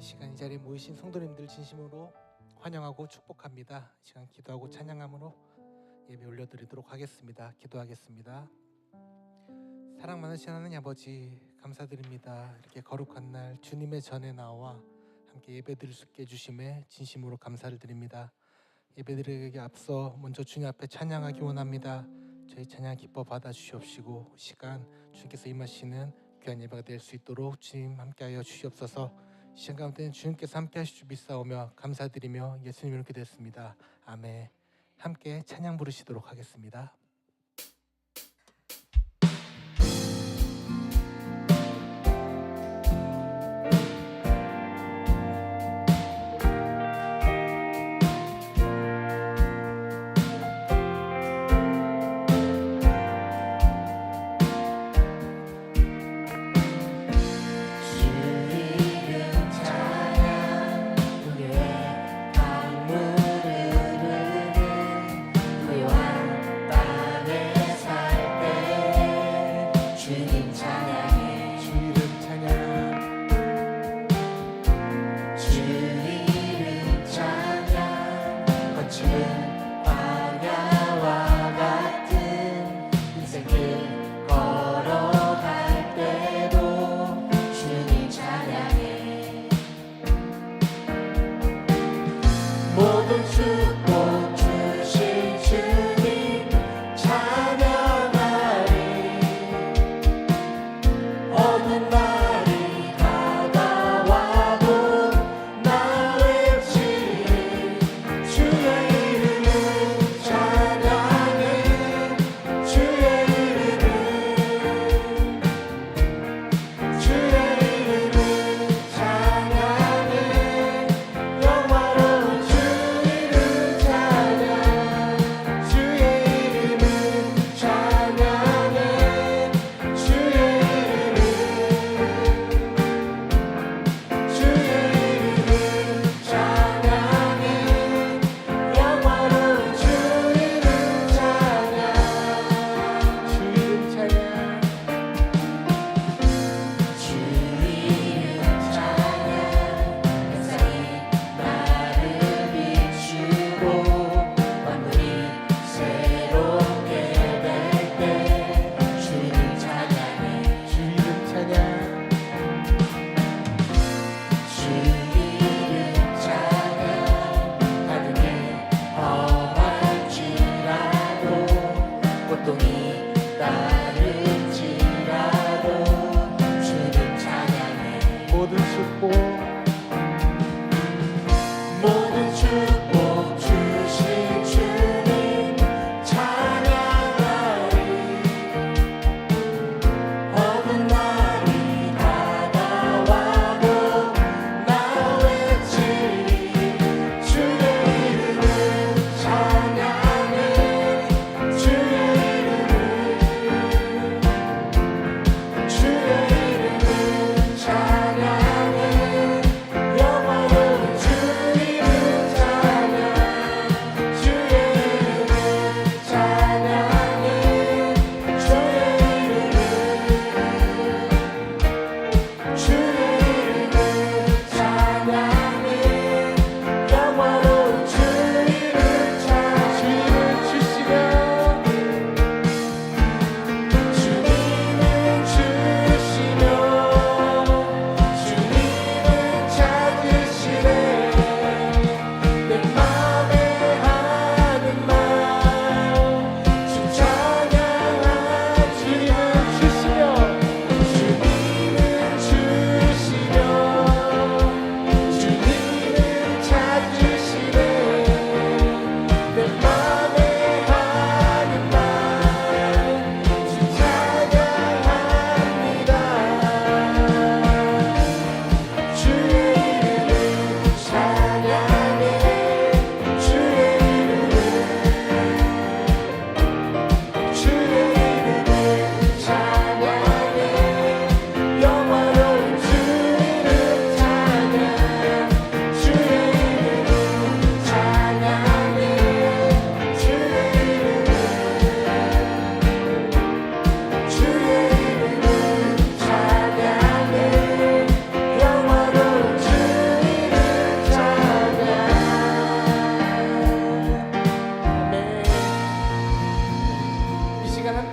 이 시간 이 자리에 모이신 성도님들 진심으로 환영하고 축복합니다. 이 시간 기도하고 찬양함으로 예배 올려드리도록 하겠습니다. 기도하겠습니다. 사랑 많으신 하나님 아버지 감사드립니다. 이렇게 거룩한 날 주님의 전에 나와 함께 예배드릴 수 있게 해주심에 진심으로 감사를 드립니다. 예배드리기 앞서 먼저 주님 앞에 찬양하기 원합니다. 저희 찬양 기뻐 받아주시옵시고 시간 주님께서 임하시는 귀한 예배가 될 수 있도록 주님 함께하여 주시옵소서. 시간 가운데는 주님께서 함께하실 줄 믿사오며 감사드리며 예수님 이렇게 됐습니다. 아멘. 함께 찬양 부르시도록 하겠습니다. 다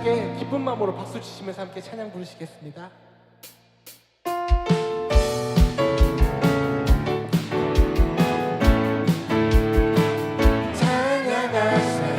함께 기쁜 마음으로 박수 치시면서 함께 찬양 부르시겠습니다. 찬양하세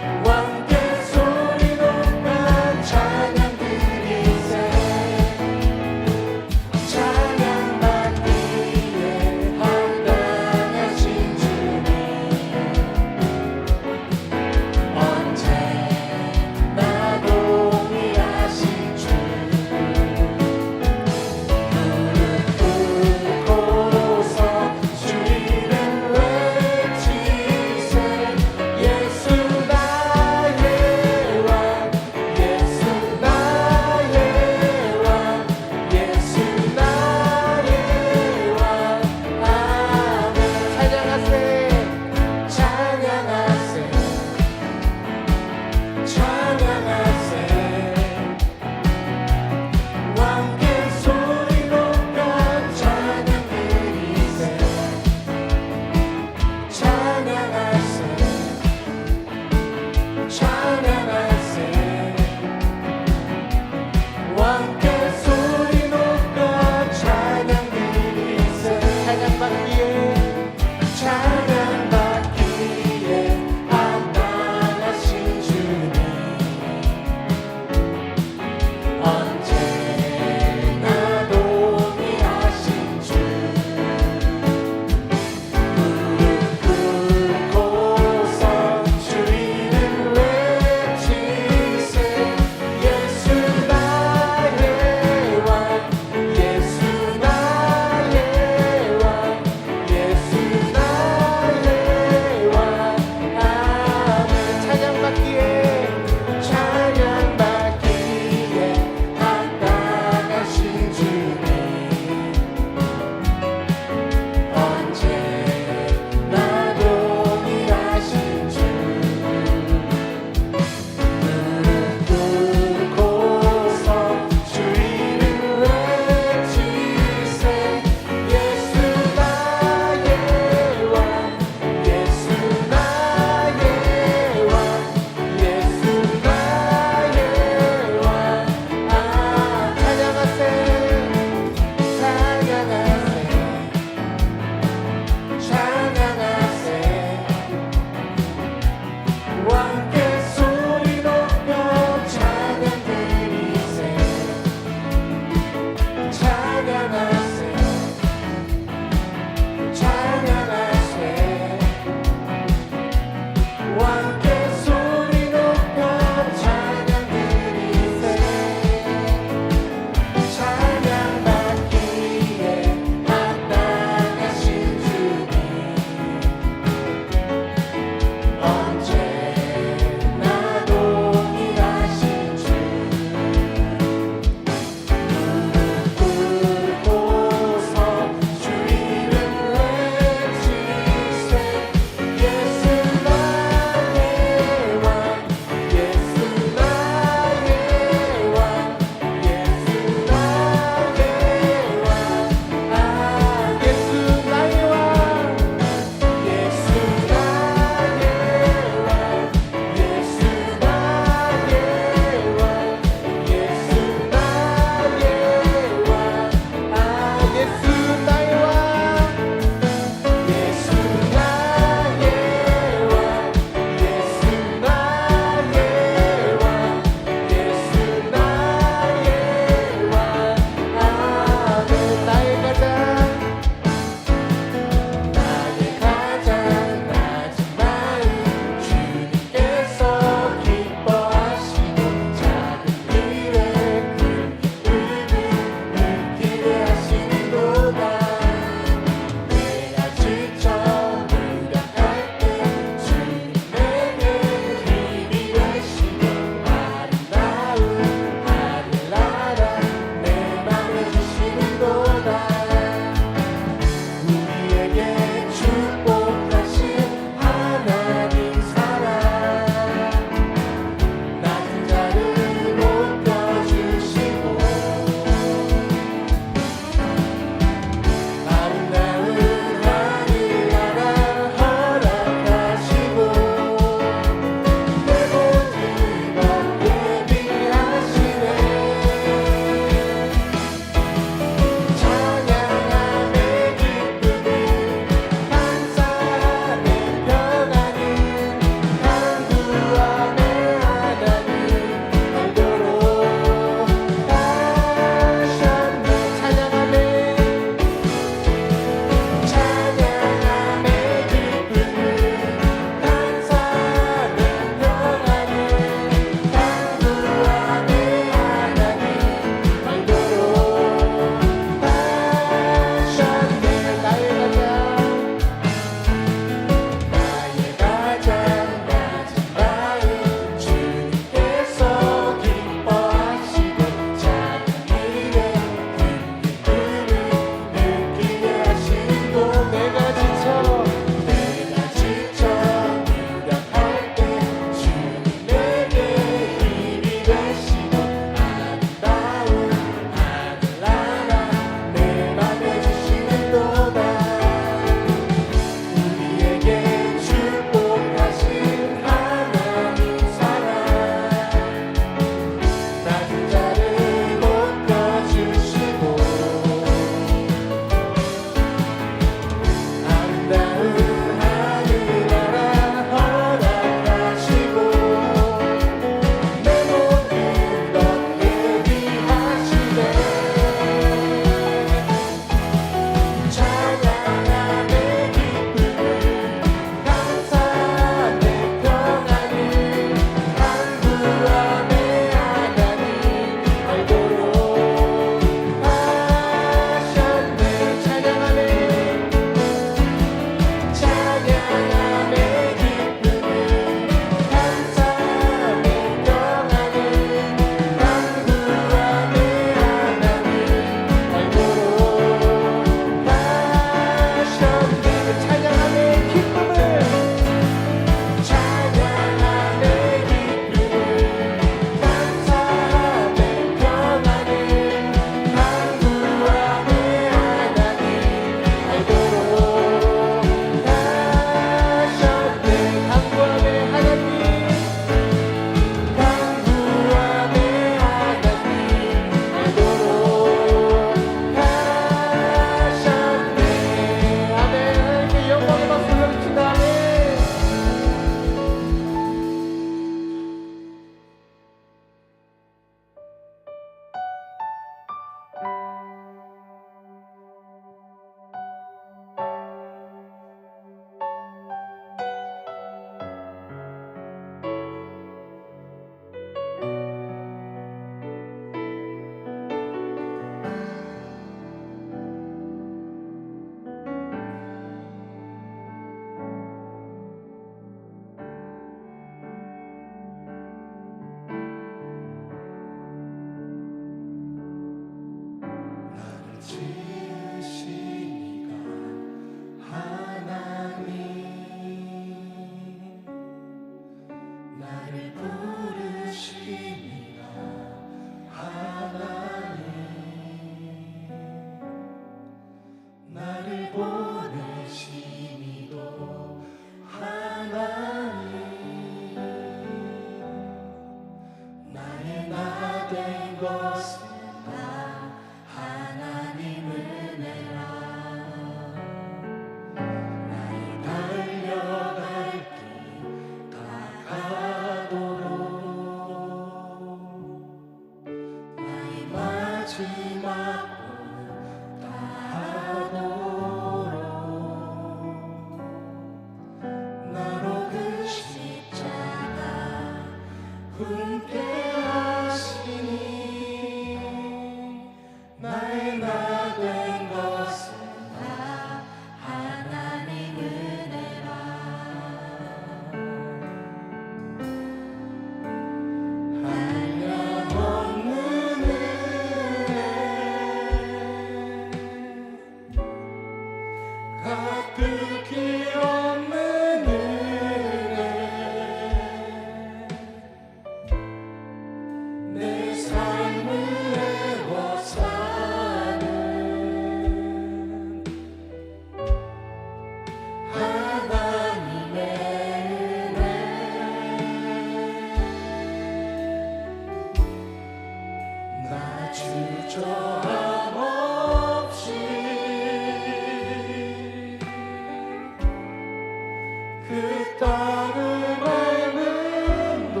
땅을 밟은 곳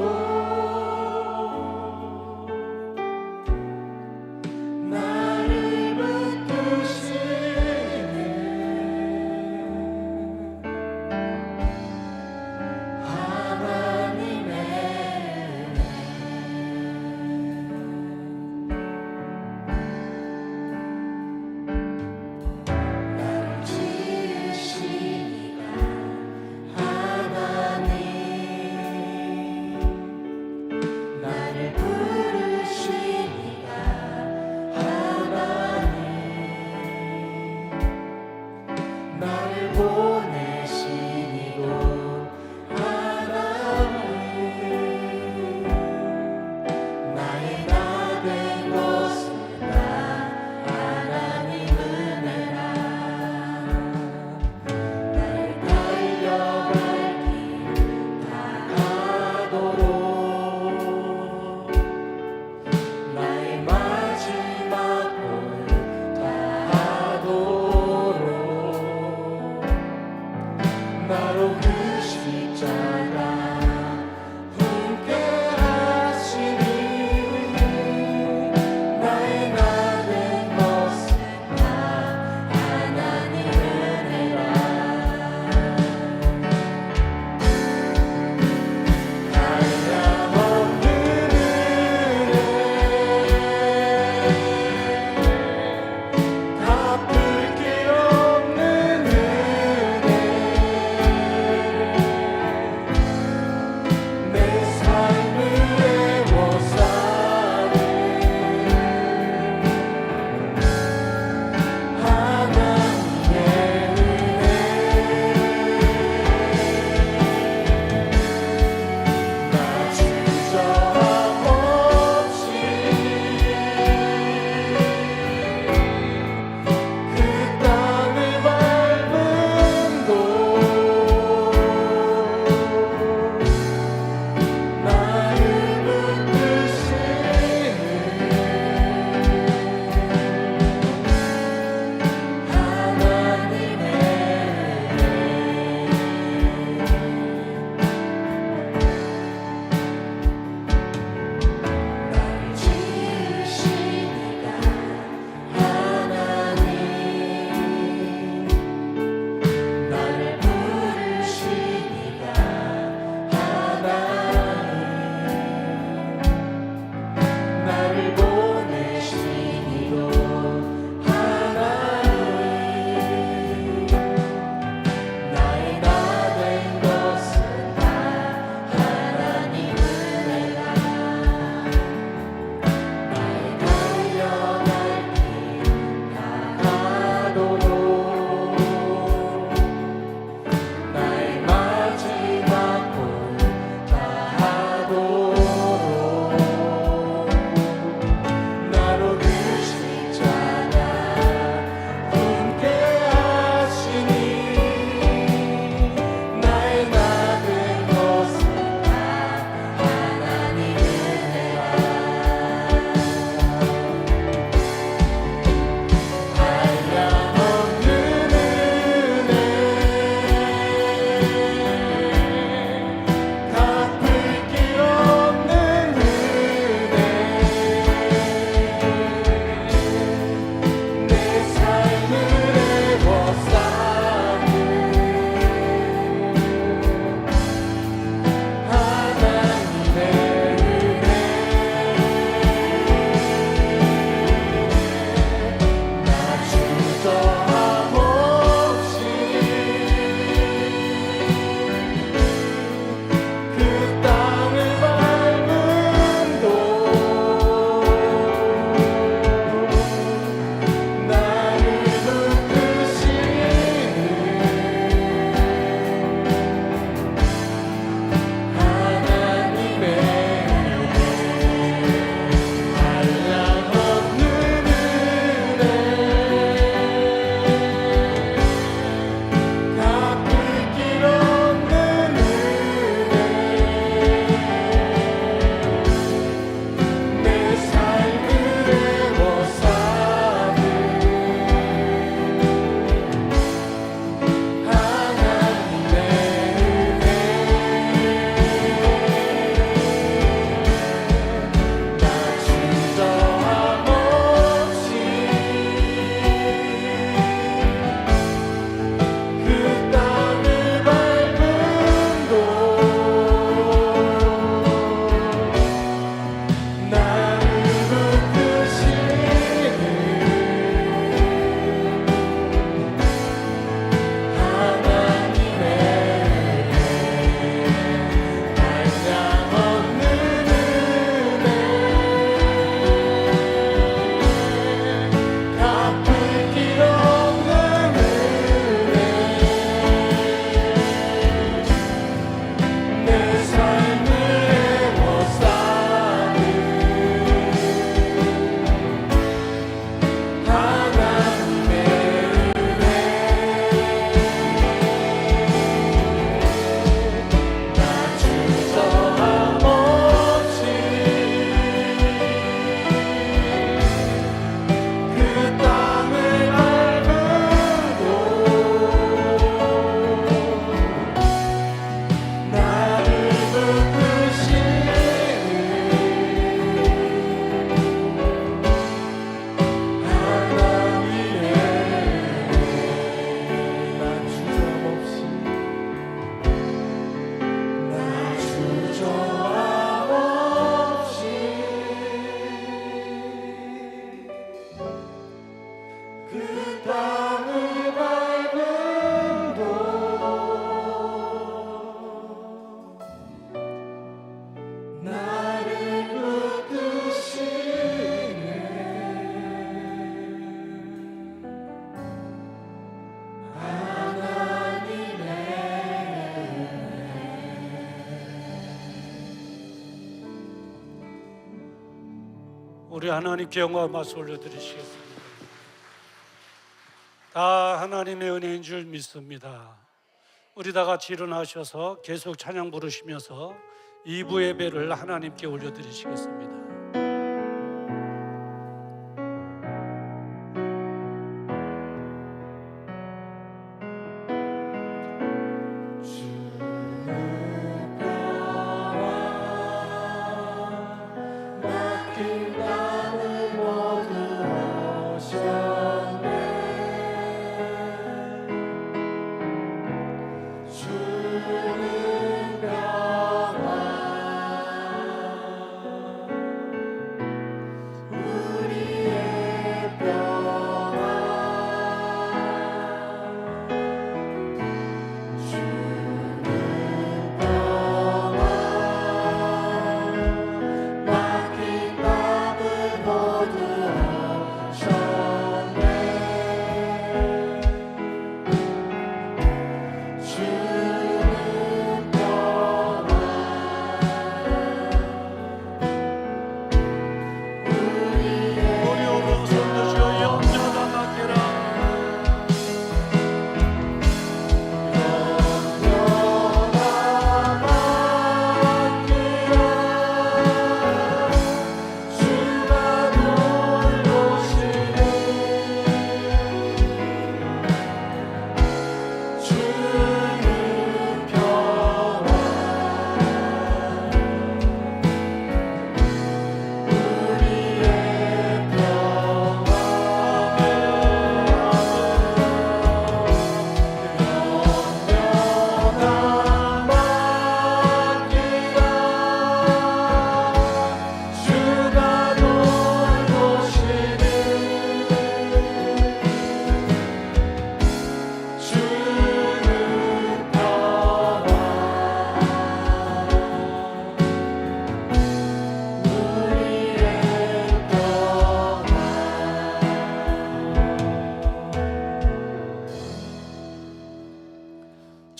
나를 붙드시네 하나님의 나를 지으시니가 하나님의 우리 하나님께 영광 말씀 올려드리시겠습니다. 다 하나님의 은혜인 줄 믿습니다. 우리 다 같이 일어나셔서 계속 찬양 부르시면서 2부 예배를 하나님께 올려드리시겠습니다.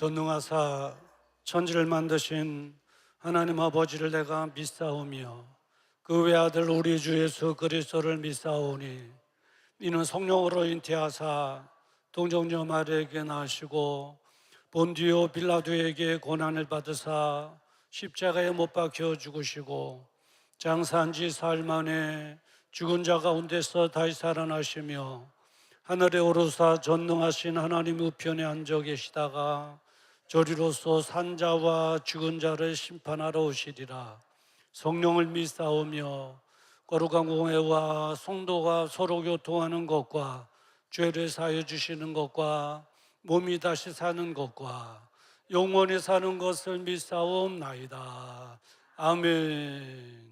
전능하사 천지를 만드신 하나님 아버지를 내가 믿사오며 그 외아들 우리 주 예수 그리스도를 믿사오니 이는 성령으로 잉태하사 동정녀 마리아에게 나시고 본디오 빌라도에게 고난을 받으사 십자가에 못 박혀 죽으시고 장사한 지 사흘 만에 죽은 자 가운데서 다시 살아나시며 하늘에 오르사 전능하신 하나님 우편에 앉아 계시다가 저리로서 산자와 죽은 자를 심판하러 오시리라. 성령을 믿사오며 거룩한 공회와 성도가 서로 교통하는 것과 죄를 사하여 주시는 것과 몸이 다시 사는 것과 영원히 사는 것을 믿사옵나이다. 아멘.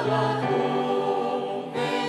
나와 동행하라.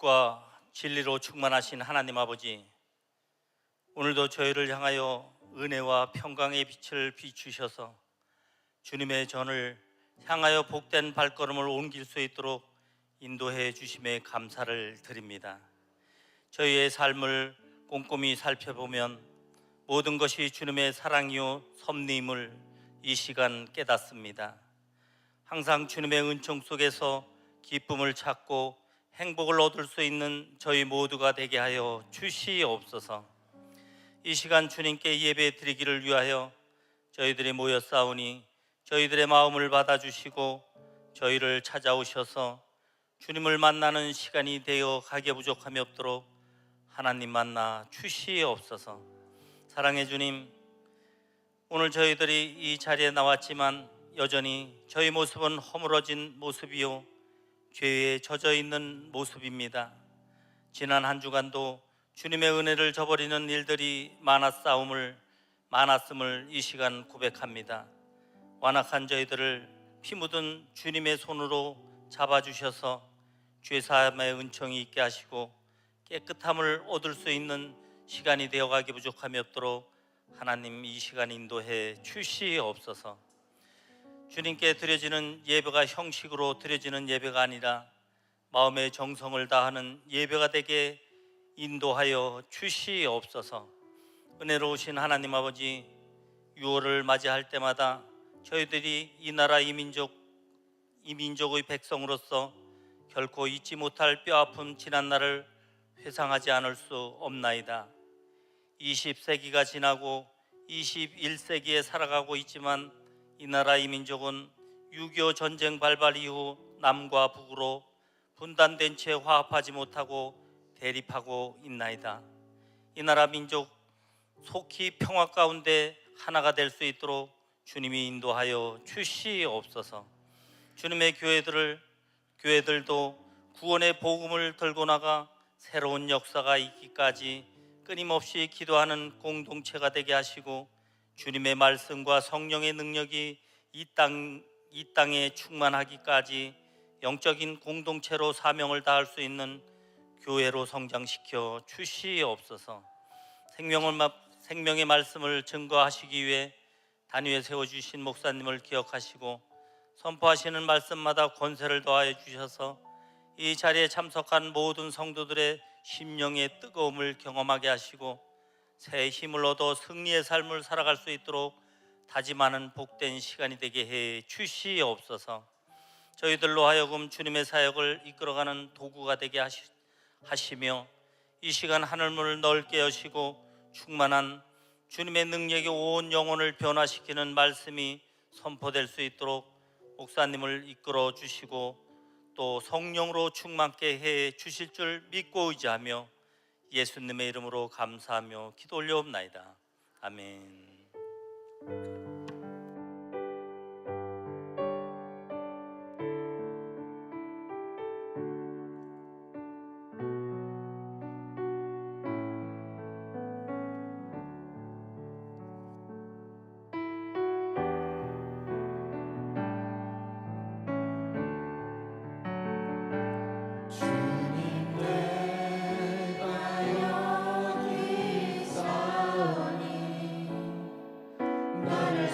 빛과 진리로 충만하신 하나님 아버지, 오늘도 저희를 향하여 은혜와 평강의 빛을 비추셔서 주님의 전을 향하여 복된 발걸음을 옮길 수 있도록 인도해 주심에 감사를 드립니다. 저희의 삶을 꼼꼼히 살펴보면 모든 것이 주님의 사랑이요 섭리임을 이 시간 깨닫습니다. 항상 주님의 은총 속에서 기쁨을 찾고 행복을 얻을 수 있는 저희 모두가 되게 하여 주시옵소서. 이 시간 주님께 예배 드리기를 위하여 저희들이 모였사오니 저희들의 마음을 받아주시고 저희를 찾아오셔서 주님을 만나는 시간이 되어 가게 부족함이 없도록 하나님 만나 주시옵소서. 사랑의 주님, 오늘 저희들이 이 자리에 나왔지만 여전히 저희 모습은 허물어진 모습이요 죄에 젖어 있는 모습입니다. 지난 한 주간도 주님의 은혜를 저버리는 일들이 많았음을 이 시간 고백합니다. 완악한 저희들을 피 묻은 주님의 손으로 잡아주셔서 죄사함의 은총이 있게 하시고 깨끗함을 얻을 수 있는 시간이 되어가기 부족함이 없도록 하나님 이 시간 인도해 주시옵소서. 주님께 드려지는 예배가 형식으로 드려지는 예배가 아니라 마음의 정성을 다하는 예배가 되게 인도하여 주시옵소서. 은혜로우신 하나님 아버지, 6월을 맞이할 때마다 저희들이 이 나라 이 민족의 백성으로서 결코 잊지 못할 뼈아픈 지난날을 회상하지 않을 수 없나이다. 20세기가 지나고 21세기에 살아가고 있지만 이 나라 이 민족은 6.25 전쟁 발발 이후 남과 북으로 분단된 채 화합하지 못하고 대립하고 있나이다. 이 나라 민족 속히 평화 가운데 하나가 될 수 있도록 주님이 인도하여 주시옵소서. 주님의 교회들도 구원의 복음을 들고 나가 새로운 역사가 있기까지 끊임없이 기도하는 공동체가 되게 하시고 주님의 말씀과 성령의 능력이 이 땅에 충만하기까지 영적인 공동체로 사명을 다할 수 있는 교회로 성장시켜 주시옵소서. 생명의 말씀을 증거하시기 위해 단위에 세워주신 목사님을 기억하시고 선포하시는 말씀마다 권세를 더하여 주셔서 이 자리에 참석한 모든 성도들의 심령의 뜨거움을 경험하게 하시고 새 힘을 얻어 승리의 삶을 살아갈 수 있도록 다짐하는 복된 시간이 되게 해 주시옵소서. 저희들로 하여금 주님의 사역을 이끌어가는 도구가 되게 하시며 이 시간 하늘문을 넓게 여시고 충만한 주님의 능력이 온 영혼을 변화시키는 말씀이 선포될 수 있도록 목사님을 이끌어 주시고 또 성령으로 충만케 해 주실 줄 믿고 의지하며 예수님의 이름으로 감사하며 기도 올려옵나이다. 아멘. 나를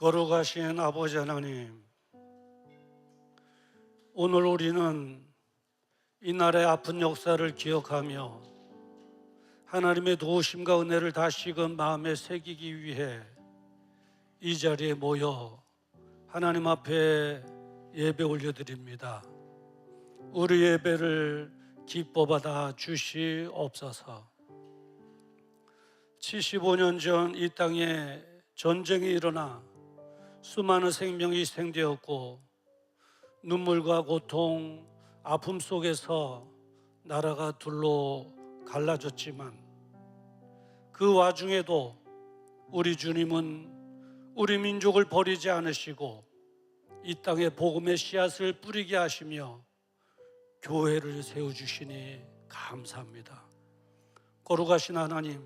거룩하신 아버지 하나님, 오늘 우리는 이날의 아픈 역사를 기억하며 하나님의 도우심과 은혜를 다시금 마음에 새기기 위해 이 자리에 모여 하나님 앞에 예배 올려드립니다. 우리 예배를 기뻐 받아 주시옵소서. 75년 전 이 땅에 전쟁이 일어나 수많은 생명이 희생되었고 눈물과 고통, 아픔 속에서 나라가 둘로 갈라졌지만 그 와중에도 우리 주님은 우리 민족을 버리지 않으시고 이 땅에 복음의 씨앗을 뿌리게 하시며 교회를 세워주시니 감사합니다. 거룩하신 하나님,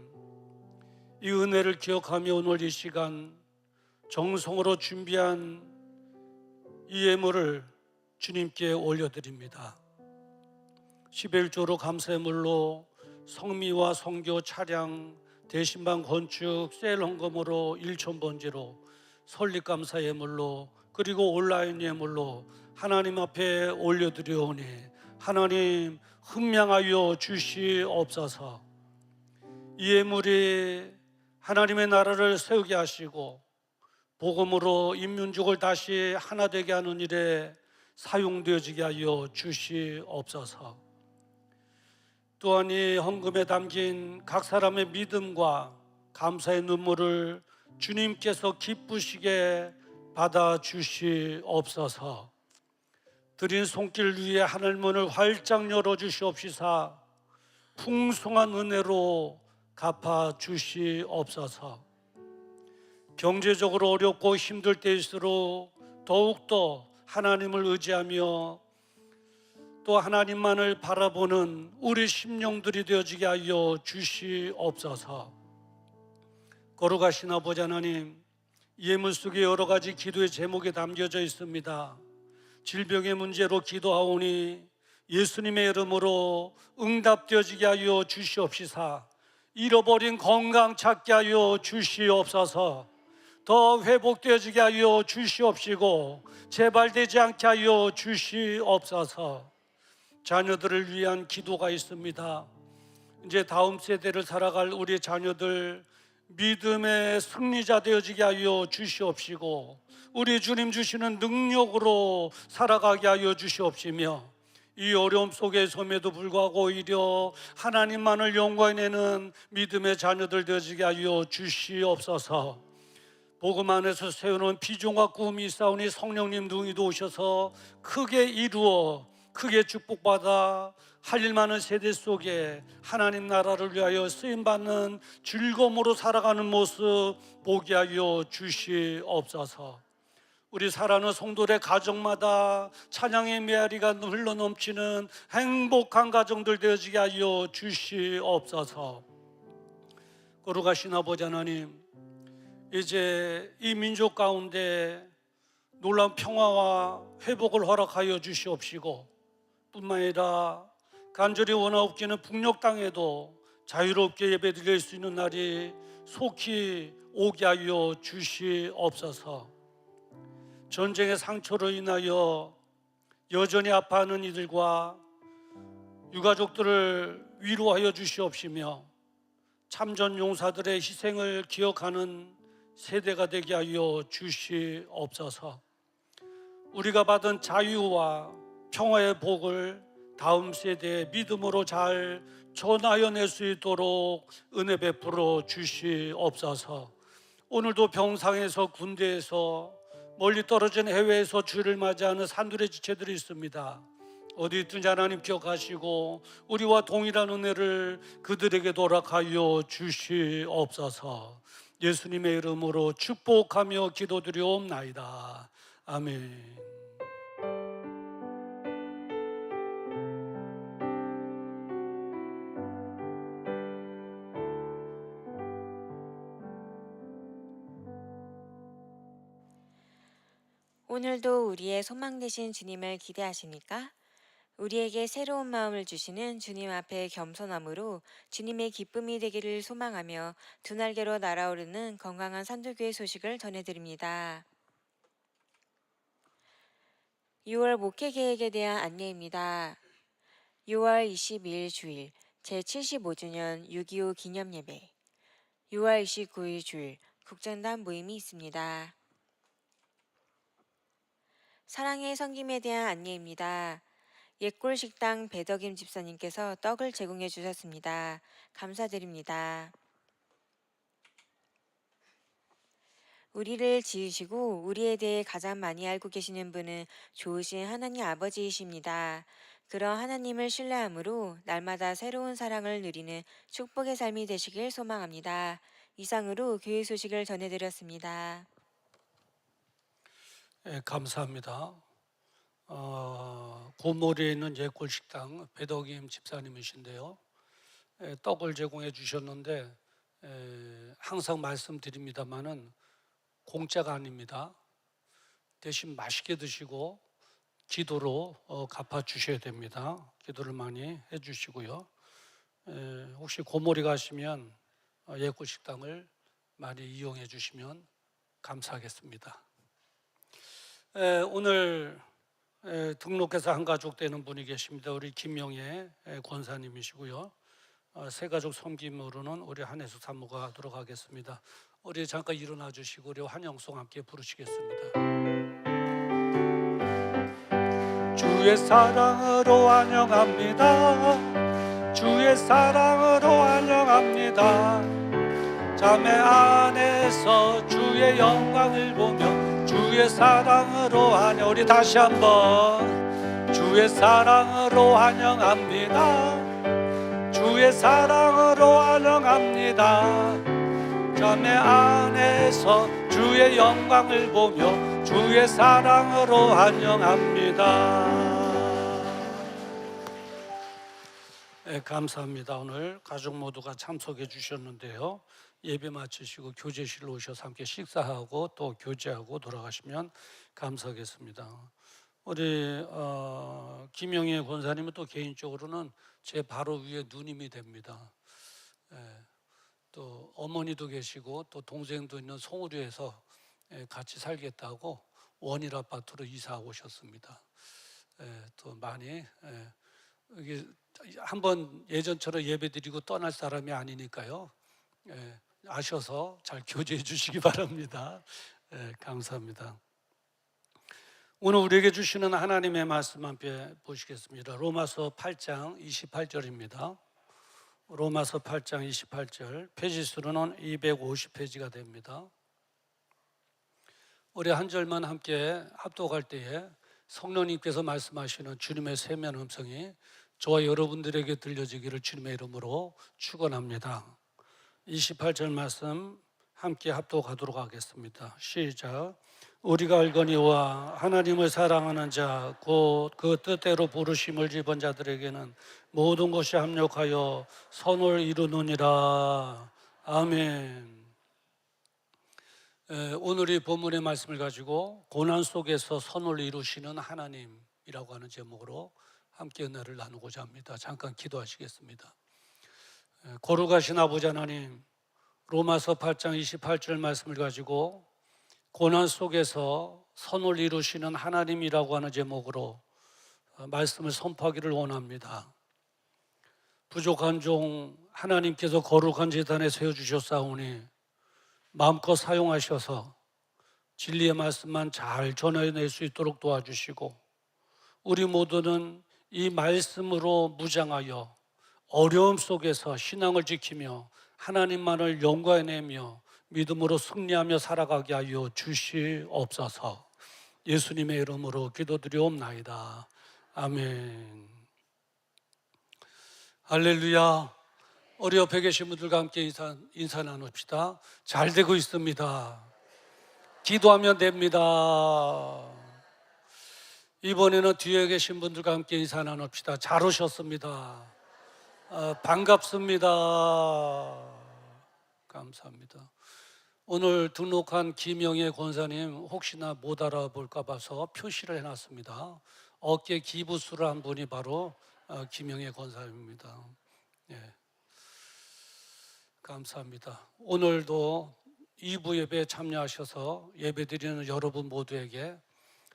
이 은혜를 기억하며 오늘 이 시간 정성으로 준비한 이 예물을 주님께 올려드립니다. 11조로 감사예물로 성미와 성교 차량, 대신방 건축, 셀 헌금으로 1,000번지로 설립감사 예물로 그리고 온라인 예물로 하나님 앞에 올려드리오니 하나님 흠양하여 주시옵소서. 이 예물이 하나님의 나라를 세우게 하시고 복음으로 인민족을 다시 하나 되게 하는 일에 사용되어지게 하여 주시옵소서. 또한 이 헌금에 담긴 각 사람의 믿음과 감사의 눈물을 주님께서 기쁘시게 받아 주시옵소서. 드린 손길 위에 하늘문을 활짝 열어 주시옵시사 풍성한 은혜로 갚아 주시옵소서. 경제적으로 어렵고 힘들 때일수록 더욱더 하나님을 의지하며 또 하나님만을 바라보는 우리 심령들이 되어지게 하여 주시옵소서. 거룩하신 아버지 하나님, 예물 속에 여러 가지 기도의 제목이 담겨져 있습니다. 질병의 문제로 기도하오니 예수님의 이름으로 응답되어지게 하여 주시옵시사 잃어버린 건강 찾게 하여 주시옵소서. 더 회복되어지게 하여 주시옵시고 재발되지 않게 하여 주시옵소서. 자녀들을 위한 기도가 있습니다. 이제 다음 세대를 살아갈 우리 자녀들 믿음의 승리자 되어지게 하여 주시옵시고 우리 주님 주시는 능력으로 살아가게 하여 주시옵시며 이 어려움 속에서에도 불구하고 오히려 하나님만을 영광내는 믿음의 자녀들 되어지게 하여 주시옵소서. 복음 안에서 세우는 비전과 꿈이 있사오니 성령님 능히도 오셔서 크게 이루어 크게 축복받아 할 일 많은 세대 속에 하나님 나라를 위하여 쓰임받는 즐거움으로 살아가는 모습 보게 하여 주시옵소서. 우리 사랑하는 성도의 가정마다 찬양의 메아리가 흘러넘치는 행복한 가정들 되어지게 하여 주시옵소서. 거룩하신 아버지 하나님, 이제 이 민족 가운데 놀라운 평화와 회복을 허락하여 주시옵시고 뿐만 아니라 간절히 원하옵기는 북녘 땅에도 자유롭게 예배드릴 수 있는 날이 속히 오게 하여 주시옵소서. 전쟁의 상처로 인하여 여전히 아파하는 이들과 유가족들을 위로하여 주시옵시며 참전 용사들의 희생을 기억하는 세대가 되게 하여 주시옵소서. 우리가 받은 자유와 평화의 복을 다음 세대에 믿음으로 잘 전하여낼 수 있도록 은혜 베풀어 주시옵소서. 오늘도 병상에서 군대에서 멀리 떨어진 해외에서 주를 맞이하는 산들의 지체들이 있습니다. 어디 있든지 하나님 기억하시고 우리와 동일한 은혜를 그들에게 돌아가여 주시옵소서. 예수님의 이름으로 축복하며 기도드리옵나이다. 아멘. 오늘도 우리의 소망 되신 주님을 기대하십니까? 우리에게 새로운 마음을 주시는 주님 앞에 겸손함으로 주님의 기쁨이 되기를 소망하며 두 날개로 날아오르는 건강한 선도교회 소식을 전해드립니다. 6월 목회 계획에 대한 안내입니다. 6월 22일 주일 제75주년 6.25 기념예배, 6월 29일 주일 국정단 모임이 있습니다. 사랑의 섬김에 대한 안내입니다. 옛골 식당 배덕임 집사님께서 떡을 제공해 주셨습니다. 감사드립니다. 우리를 지으시고 우리에 대해 가장 많이 알고 계시는 분은 좋으신 하나님 아버지이십니다. 그런 하나님을 신뢰함으로 날마다 새로운 사랑을 누리는 축복의 삶이 되시길 소망합니다. 이상으로 교회 소식을 전해드렸습니다. 감사합니다. 고모리에 있는 옛골식당 배덕임 집사님이신데요. 떡을 제공해 주셨는데 항상 말씀드립니다마는 공짜가 아닙니다. 대신 맛있게 드시고 기도로 갚아 주셔야 됩니다. 기도를 많이 해주시고요. 혹시 고모리 가시면 옛골식당을 많이 이용해 주시면 감사하겠습니다. 오늘 등록해서 한 가족 되는 분이 계십니다. 우리 김영애 권사님이시고요. 세 가족 섬김으로는 우리 한혜수 사모가 하도록 하겠습니다. 우리 잠깐 일어나 주시고 우리 환영송 함께 부르시겠습니다. 주의 사랑으로 환영합니다. 주의 사랑으로 환영합니다. 자매 안에서 주의 영광을 보며 주의 사랑으로 환영. 우리 다시 한번 주의 사랑으로 환영합니다. 주의 사랑으로 환영합니다. 자매 안에서 주의 영광을 보며 주의 사랑으로 환영합니다. 감사합니다. 오늘 가족 모두가 참석해 주셨는데요. 예배 마치시고 교제실로 오셔서 함께 식사하고 또 교제하고 돌아가시면 감사하겠습니다. 우리 김영애 권사님은 또 개인적으로는 제 바로 위에 누님이 됩니다. 또 어머니도 계시고 또 동생도 있는 송우리에서 같이 살겠다고 원일 아파트로 이사 오셨습니다. 또 많이 이게 한번 예전처럼 예배드리고 떠날 사람이 아니니까요. 아셔서 잘 교제해 주시기 바랍니다. 감사합니다. 오늘 우리에게 주시는 하나님의 말씀 함께 보시겠습니다. 로마서 8장 28절입니다. 로마서 8장 28절, 페이지 수로는 250페이지가 됩니다. 우리 한 절만 함께 합독할 때에 성령님께서 말씀하시는 주님의 세면 음성이 저와 여러분들에게 들려지기를 주님의 이름으로 축원합니다. 28절 말씀 함께 합독하도록 하겠습니다. 시작. 우리가 알거니와 하나님을 사랑하는 자 곧 그 뜻대로 부르심을 입은 자들에게는 모든 것이 합력하여 선을 이루느니라. 아멘. 오늘 이 본문의 말씀을 가지고 고난 속에서 선을 이루시는 하나님이라고 하는 제목으로 함께 은혜를 나누고자 합니다. 잠깐 기도하시겠습니다. 거룩하신 아버지 하나님, 로마서 8장 28절 말씀을 가지고 고난 속에서 선을 이루시는 하나님이라고 하는 제목으로 말씀을 선포하기를 원합니다. 부족한 종 하나님께서 거룩한 제단에 세워주셨사오니 마음껏 사용하셔서 진리의 말씀만 잘 전해낼 수 있도록 도와주시고 우리 모두는 이 말씀으로 무장하여 어려움 속에서 신앙을 지키며 하나님만을 영광내며 믿음으로 승리하며 살아가게 하여 주시옵소서. 예수님의 이름으로 기도드리옵나이다. 아멘. 할렐루야. 우리 옆에 계신 분들과 함께 인사 나눕시다. 잘 되고 있습니다. 기도하면 됩니다. 이번에는 뒤에 계신 분들과 함께 인사 나눕시다. 잘 오셨습니다. 반갑습니다. 감사합니다. 오늘 등록한 김영애 권사님 혹시나 못 알아볼까 봐서 표시를 해놨습니다. 어깨 기부수를 한 분이 바로 김영애 권사님입니다. 예. 감사합니다. 오늘도 2부 예배에 참여하셔서 예배드리는 여러분 모두에게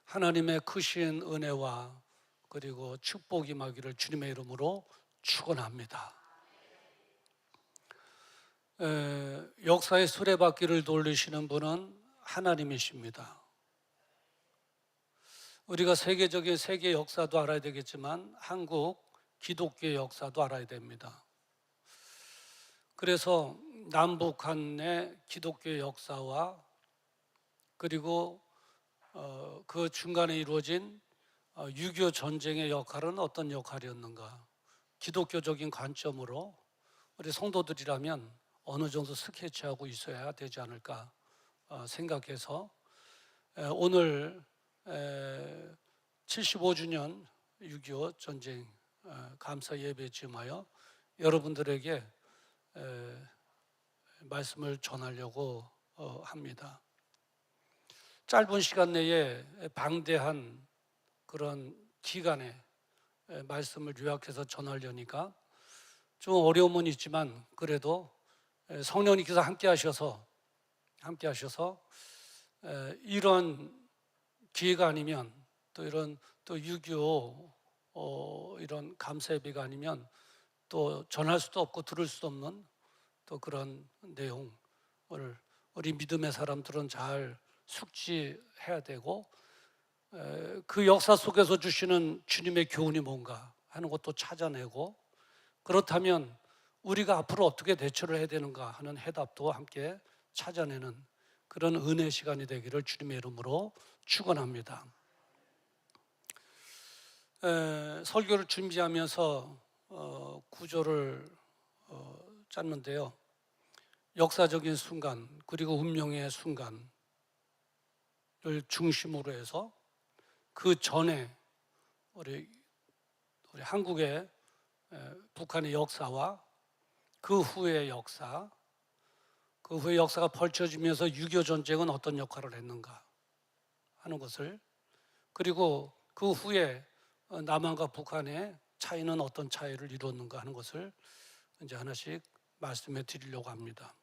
하나님의 크신 은혜와 그리고 축복이 임하기를 주님의 이름으로 축원합니다. 역사의 수레바퀴를 돌리시는 분은 하나님이십니다. 우리가 세계적인 세계 역사도 알아야 되겠지만 한국 기독교의 역사도 알아야 됩니다. 그래서 남북한의 기독교의 역사와 그리고 그 중간에 이루어진 6.25 전쟁의 역할은 어떤 역할이었는가, 기독교적인 관점으로 우리 성도들이라면 어느 정도 스케치하고 있어야 되지 않을까 생각해서 오늘 75주년 6.25 전쟁 감사 예배 즈음하여 여러분들에게 말씀을 전하려고 합니다. 짧은 시간 내에 방대한 그런 기간에 말씀을 요약해서 전하려니까 좀 어려움은 있지만 그래도 성령님께서 함께 하셔서 이런 기회가 아니면 또 이런 또 6.25 이런 감사 예배가 아니면 또 전할 수도 없고 들을 수도 없는 또 그런 내용을 우리 믿음의 사람들은 잘 숙지해야 되고 그 역사 속에서 주시는 주님의 교훈이 뭔가 하는 것도 찾아내고, 그렇다면 우리가 앞으로 어떻게 대처를 해야 되는가 하는 해답도 함께 찾아내는 그런 은혜 시간이 되기를 주님의 이름으로 축원합니다. 설교를 준비하면서 구조를 짰는데요. 역사적인 순간 그리고 운명의 순간을 중심으로 해서 그 전에 우리 한국의 북한의 역사와 그 후의 역사, 그 후의 역사가 펼쳐지면서 6.25 전쟁은 어떤 역할을 했는가 하는 것을, 그리고 그 후에 남한과 북한의 차이는 어떤 차이를 이루었는가 하는 것을 이제 하나씩 말씀해 드리려고 합니다.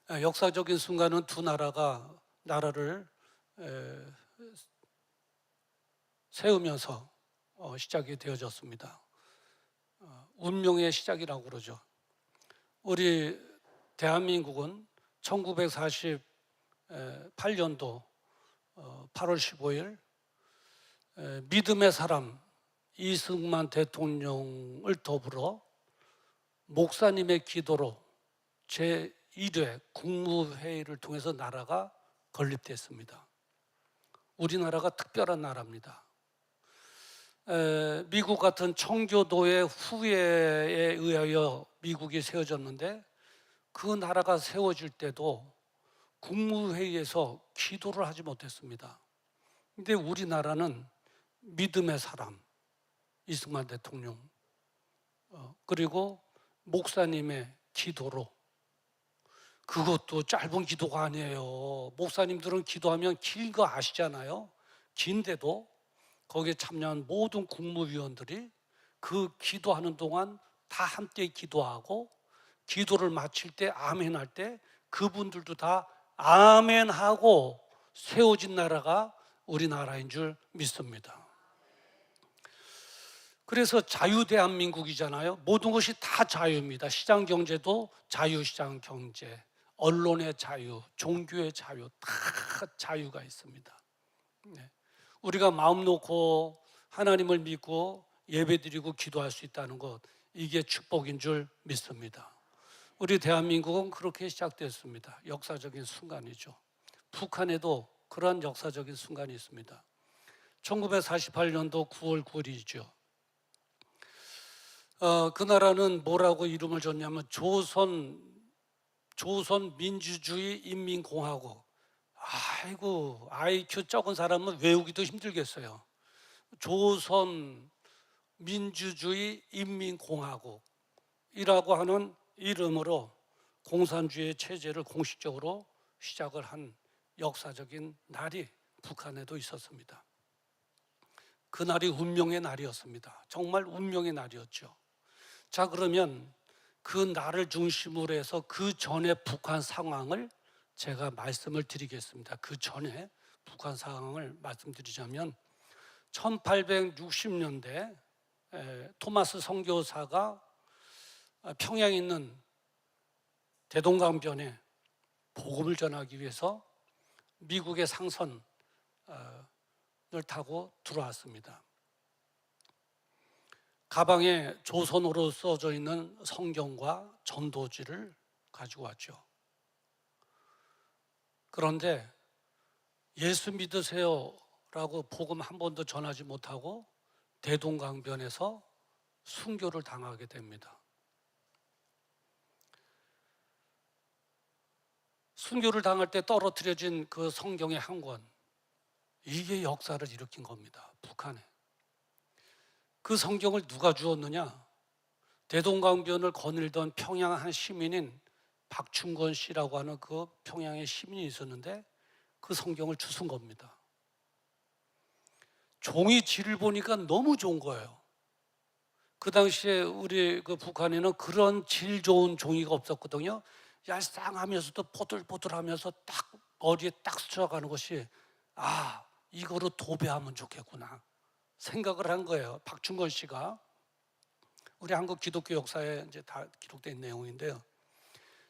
역사적인 순간은 두 나라를 세우면서 시작이 되어졌습니다. 운명의 시작이라고 그러죠. 우리 대한민국은 1948년도 8월 15일 믿음의 사람 이승만 대통령을 더불어 목사님의 기도로 제1회 국무회의를 통해서 나라가 건립됐습니다. 우리나라가 특별한 나라입니다. 미국 같은 청교도의 후예에 의하여 미국이 세워졌는데 그 나라가 세워질 때도 국무회의에서 기도를 하지 못했습니다. 근데 우리나라는 믿음의 사람 이승만 대통령 그리고 목사님의 기도로, 그것도 짧은 기도가 아니에요. 목사님들은 기도하면 긴 거 아시잖아요. 긴데도 거기에 참여한 모든 국무위원들이 그 기도하는 동안 다 함께 기도하고, 기도를 마칠 때 아멘 할 때 그분들도 다 아멘 하고 세워진 나라가 우리나라인 줄 믿습니다. 그래서 자유대한민국이잖아요. 모든 것이 다 자유입니다. 시장경제도 자유시장경제, 언론의 자유, 종교의 자유, 다 자유가 있습니다. 우리가 마음 놓고 하나님을 믿고 예배드리고 기도할 수 있다는 것, 이게 축복인 줄 믿습니다. 우리 대한민국은 그렇게 시작됐습니다. 역사적인 순간이죠. 북한에도 그러한 역사적인 순간이 있습니다. 1948년도 9월 9일이죠. 그 나라는 뭐라고 이름을 줬냐면 조선민주주의 인민공화국. 아이고, IQ 적은 사람은 외우기도 힘들겠어요. 조선민주주의 인민공화국이라고 하는 이름으로 공산주의 체제를 공식적으로 시작을 한 역사적인 날이 북한에도 있었습니다. 그날이 운명의 날이었습니다. 정말 운명의 날이었죠. 자, 그러면 그 날을 중심으로 해서 그 전에 북한 상황을 제가 말씀을 드리겠습니다. 그 전에 북한 상황을 말씀드리자면 1860년대 토마스 선교사가 평양에 있는 대동강변에 복음을 전하기 위해서 미국의 상선을 타고 들어왔습니다. 가방에 조선어로 써져 있는 성경과 전도지를 가지고 왔죠. 그런데 예수 믿으세요라고 복음 한 번도 전하지 못하고 대동강변에서 순교를 당하게 됩니다. 순교를 당할 때 떨어뜨려진 그 성경의 한 권, 이게 역사를 일으킨 겁니다. 북한에. 그 성경을 누가 주었느냐? 대동강변을 거닐던 평양 한 시민인 박충건 씨라고 하는 그 평양의 시민이 있었는데 그 성경을 주신 겁니다. 종이 질을 보니까 너무 좋은 거예요. 그 당시에 우리 그 북한에는 그런 질 좋은 종이가 없었거든요. 얄쌍하면서도 보들보들하면서 딱 머리에 딱 스쳐가는 것이 이거로 도배하면 좋겠구나 생각을 한 거예요. 박충건 씨가 우리 한국 기독교 역사에 이제 다 기록된 내용인데요.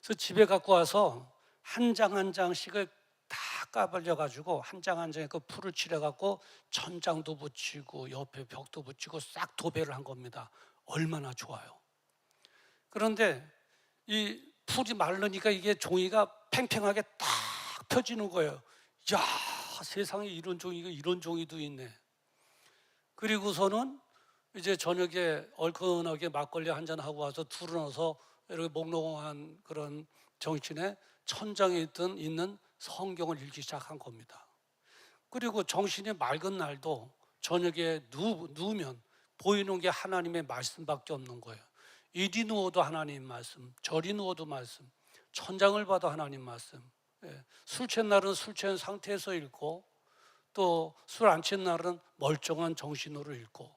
그래서 집에 갖고 와서 한 장 한 장씩을 다 까발려 가지고 한 장 한 장에 그 풀을 칠해 갖고 천장도 붙이고 옆에 벽도 붙이고 싹 도배를 한 겁니다. 얼마나 좋아요. 그런데 이 풀이 마르니까 이게 종이가 팽팽하게 딱 펴지는 거예요. 야, 세상에 이런 종이도 있네. 그리고서는 이제 저녁에 얼큰하게 막걸리 한잔 하고 와서 둘러서 이렇게 몽롱한 그런 정신에 천장에 있는 성경을 읽기 시작한 겁니다. 그리고 정신이 맑은 날도 저녁에 누우면 보이는 게 하나님의 말씀밖에 없는 거예요. 이리 누워도 하나님 말씀, 저리 누워도 말씀, 천장을 봐도 하나님 말씀. 술 취한 날은 술 취한 상태에서 읽고 또 술 안 취한 날은 멀쩡한 정신으로 읽고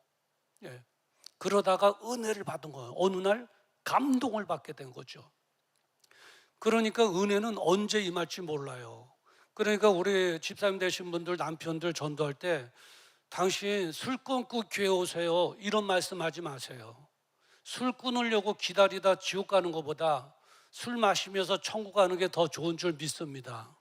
그러다가 은혜를 받은 거예요. 어느 날 감동을 받게 된 거죠. 그러니까 은혜는 언제 임할지 몰라요. 그러니까 우리 집사님 되신 분들, 남편들 전도할 때 당신 술 끊고 교회 오세요 이런 말씀하지 마세요. 술 끊으려고 기다리다 지옥 가는 것보다 술 마시면서 천국 가는 게 더 좋은 줄 믿습니다.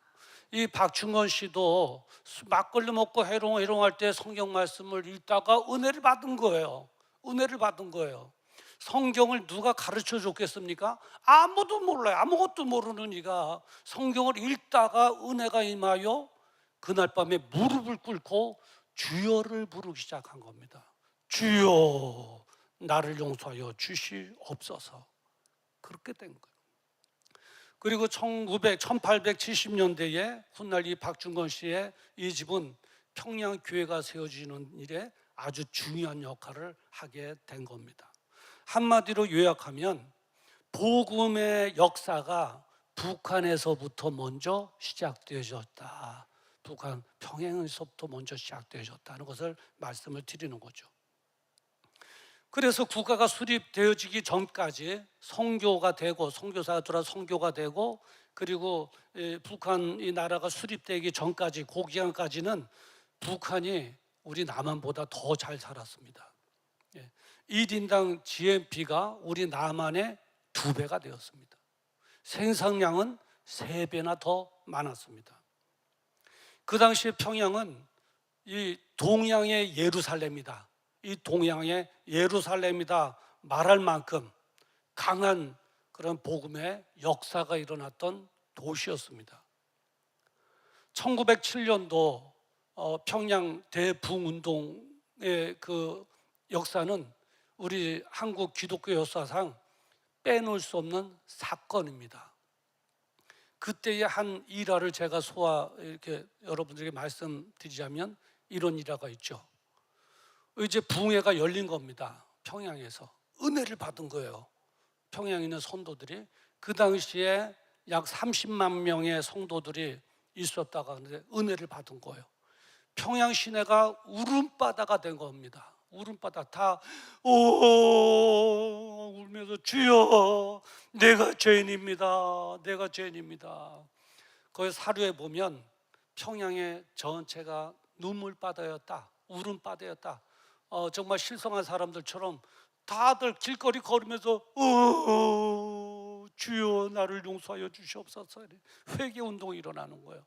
이 박충건 씨도 막걸리 먹고 해롱해롱할 때 성경 말씀을 읽다가 은혜를 받은 거예요. 은혜를 받은 거예요. 성경을 누가 가르쳐 줬겠습니까? 아무도 몰라요. 아무것도 모르는 이가 성경을 읽다가 은혜가 임하여 그날 밤에 무릎을 꿇고 주여를 부르기 시작한 겁니다. 주여 나를 용서하여 주시옵소서. 그렇게 된 거예요. 그리고 1870년대에 훗날 이 박충건 씨의 이 집은 평양 교회가 세워지는 일에 아주 중요한 역할을 하게 된 겁니다. 한마디로 요약하면 복음의 역사가 북한에서부터 먼저 시작되어졌다. 북한 평양에서부터 먼저 시작되어졌다는 것을 말씀을 드리는 거죠. 그래서 국가가 수립되어지기 전까지 선교가 되고 선교사가 들어와 선교가 되고 그리고 북한 이 나라가 수립되기 전까지 그 기간까지는 북한이 우리 남한보다 더 잘 살았습니다. 1인당 GNP가 우리 남한의 2배가 되었습니다. 생산량은 3배나 더 많았습니다. 그 당시에 평양은 이 동양의 예루살렘이다. 이 동양의 예루살렘이다 말할 만큼 강한 그런 복음의 역사가 일어났던 도시였습니다. 1907년도 평양 대붕운동의 그 역사는 우리 한국 기독교 역사상 빼놓을 수 없는 사건입니다. 그때의 한 일화를 제가 이렇게 여러분들에게 말씀드리자면 이런 일화가 있죠. 이제 붕회가 열린 겁니다. 평양에서 은혜를 받은 거예요. 평양에 있는 성도들이 그 당시에 약 30만 명의 성도들이 있었다가 은혜를 받은 거예요. 평양 시내가 울음바다가 된 겁니다. 울음바다 다 울면서 주여 내가 죄인입니다. 내가 죄인입니다. 거기 사료에 보면 평양의 전체가 눈물바다였다, 울음바다였다. 정말 실성한 사람들처럼 다들 길거리 걸으면서 주여 나를 용서하여 주시옵소서, 회개 운동이 일어나는 거예요.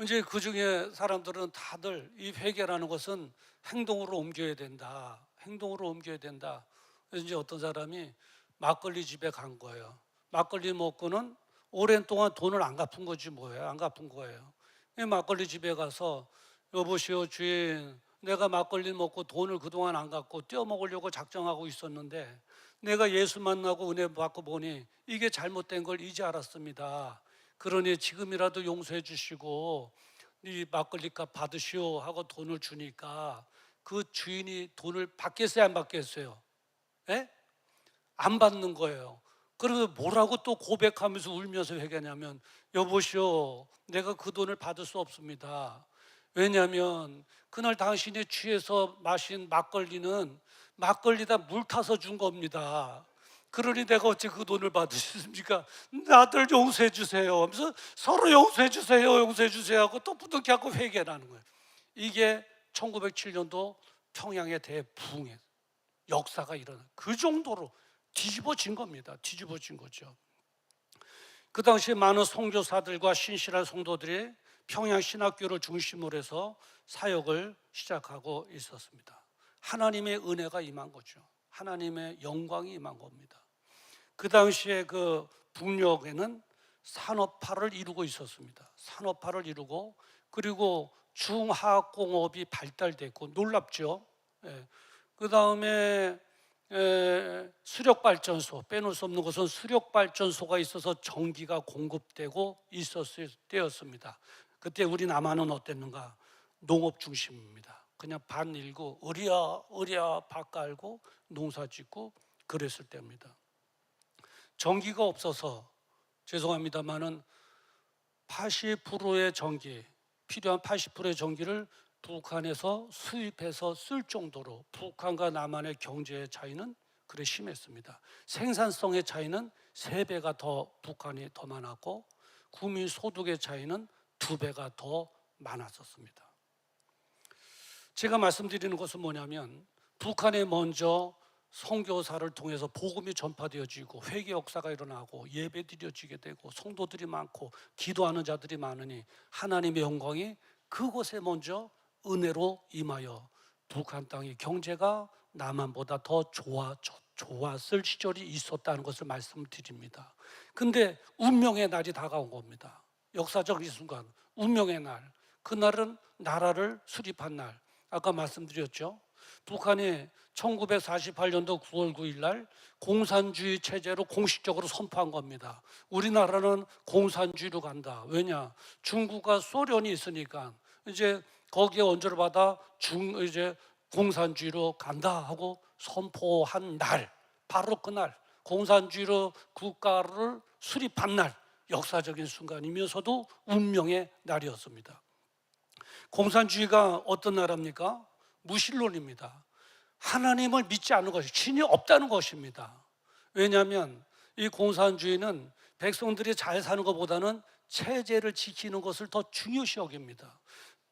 이제 그 중에 사람들은 다들 이 회개라는 것은 행동으로 옮겨야 된다, 행동으로 옮겨야 된다. 그래서 이제 어떤 사람이 막걸리 집에 간 거예요. 막걸리 먹고는 오랜 동안 돈을 안 갚은 거지 뭐예요, 안 갚은 거예요. 이 막걸리 집에 가서 여보시오 주인, 내가 막걸리 먹고 돈을 그동안 안 갚고 떼어먹으려고 작정하고 있었는데 내가 예수 만나고 은혜 받고 보니 이게 잘못된 걸 이제 알았습니다. 그러니 지금이라도 용서해 주시고 이 막걸리 값 받으시오 하고 돈을 주니까 그 주인이 돈을 받겠어요, 안 받겠어요? 예? 안 받는 거예요. 그래서 뭐라고 또 고백하면서 울면서 회개하냐면, 여보시오, 내가 그 돈을 받을 수 없습니다. 왜냐하면 그날 당신이 취해서 마신 막걸리는 막걸리다 물 타서 준 겁니다. 그러니 내가 어찌 그 돈을 받을 수 있습니까? 나들 용서해 주세요 하면서 서로 용서해 주세요, 용서해 주세요 하고 또 부둥켜 갖고 회개하는 거예요. 이게 1907년도 평양의 대부흥의 역사가 일어나, 그 정도로 뒤집어진 겁니다. 뒤집어진 거죠. 그 당시에 많은 선교사들과 신실한 성도들이 평양 신학교를 중심으로 해서 사역을 시작하고 있었습니다. 하나님의 은혜가 임한 거죠. 하나님의 영광이 임한 겁니다. 그 당시에 그 북녘에는 산업화를 이루고 있었습니다. 산업화를 이루고, 그리고 중화학공업이 발달됐고, 놀랍죠. 예. 그 다음에 수력발전소, 빼놓을 수 없는 것은 수력발전소가 있어서 전기가 공급되고 있었을 때였습니다. 그때 우리 남한은 어땠는가? 농업 중심입니다. 그냥 밭 일고 어리야 밭 깔고 농사 짓고 그랬을 때입니다. 전기가 없어서 죄송합니다만은 80%의 전기, 필요한 80%의 전기를 북한에서 수입해서 쓸 정도로 북한과 남한의 경제의 차이는 그래 심했습니다. 생산성의 차이는 3배가 더 북한이 더 많았고, 국민 소득의 차이는 2배가 더 많았었습니다. 제가 말씀드리는 것은 뭐냐면, 북한에 먼저 선교사를 통해서 복음이 전파되어지고 회개 역사가 일어나고 예배 드려지게 되고 성도들이 많고 기도하는 자들이 많으니 하나님의 영광이 그곳에 먼저 은혜로 임하여 북한 땅의 경제가 남한보다 더 좋았을 시절이 있었다는 것을 말씀드립니다. 근데 운명의 날이 다가온 겁니다. 역사적 이 순간, 운명의 날, 그날은 나라를 수립한 날. 아까 말씀드렸죠. 북한이 1948년도 9월 9일 날 공산주의 체제로 공식적으로 선포한 겁니다. 우리나라는 공산주의로 간다. 왜냐? 중국과 소련이 있으니까 이제 거기에 언저를 받아 이제 공산주의로 간다 하고 선포한 날, 바로 그날 공산주의로 국가를 수립한 날, 역사적인 순간이면서도 운명의 날이었습니다. 공산주의가 어떤 나라입니까? 무신론입니다. 하나님을 믿지 않는 것이, 신이 없다는 것입니다. 왜냐하면 이 공산주의는 백성들이 잘 사는 것보다는 체제를 지키는 것을 더 중요시 여깁니다.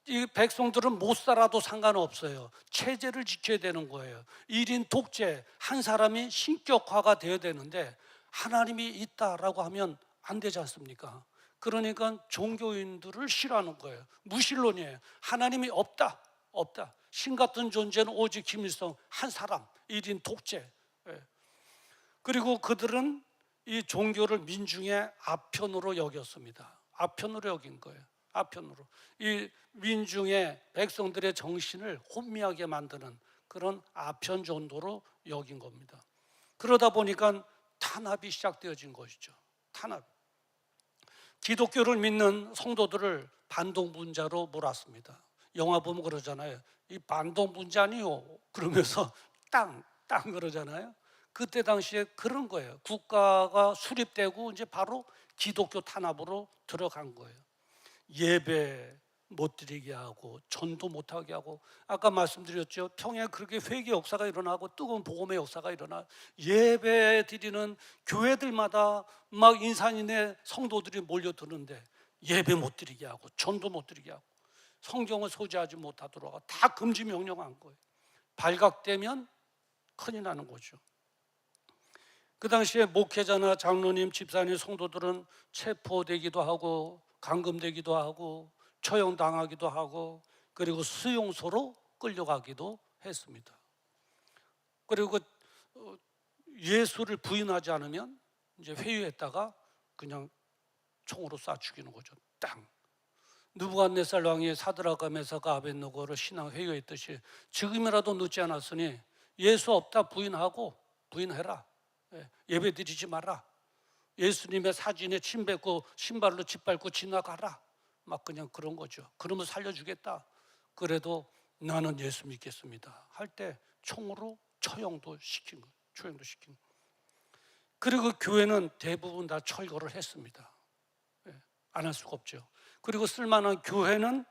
이 백성들은 못 살아도 상관없어요. 체제를 지켜야 되는 거예요. 1인 독재, 한 사람이 신격화가 되어야 되는데 하나님이 있다라고 하면 안 되지 않습니까? 그러니까 종교인들을 싫어하는 거예요. 무신론이에요. 하나님이 없다. 신 같은 존재는 오직 김일성 한 사람, 1인 독재. 그리고 그들은 이 종교를 민중의 아편으로 여겼습니다. 아편으로 여긴 거예요. 아편으로. 이 민중의 백성들의 정신을 혼미하게 만드는 그런 아편 정도로 여긴 겁니다. 그러다 보니까 탄압이 시작되어진 것이죠. 탄압. 기독교를 믿는 성도들을 반동분자로 몰았습니다. 영화 보면 그러잖아요. 이 반동분자니요. 그러면서 땅 그러잖아요. 그때 당시에 그런 거예요. 국가가 수립되고 이제 바로 기독교 탄압으로 들어간 거예요. 예배 못 드리게 하고 전도 못하게 하고, 아까 말씀드렸죠. 평양에 그렇게 회개 역사가 일어나고 뜨거운 복음의 역사가 일어나 예배 드리는 교회들마다 막 인산인해 성도들이 몰려드는데 예배 못 드리게 하고 전도 못 드리게 하고 성경을 소지하지 못하도록 하고 다 금지 명령한 거예요. 발각되면 큰일 나는 거죠. 그 당시에 목회자나 장로님, 집사님, 성도들은 체포되기도 하고 감금되기도 하고 처형당하기도 하고 그리고 수용소로 끌려가기도 했습니다. 그리고 예수를 부인하지 않으면 이제 회유했다가 그냥 총으로 쏴 죽이는 거죠. 땅. 느부갓네살 왕이 사드락과 메사가 아벳느고를 신앙 회유했듯이 지금이라도 늦지 않았으니 예수 없다 부인해라. 예배 드리지 마라. 예수님의 사진에 침 뱉고 신발로 짓밟고 지나가라. 막 그냥 그런 거죠. 그러면 살려주겠다. 그래도 나는 예수 믿겠습니다 할 때 총으로 처형도 시킨 거예요. 그리고 교회는 대부분 다 철거를 했습니다. 안 할 수가 없죠. 그리고 쓸만한 교회는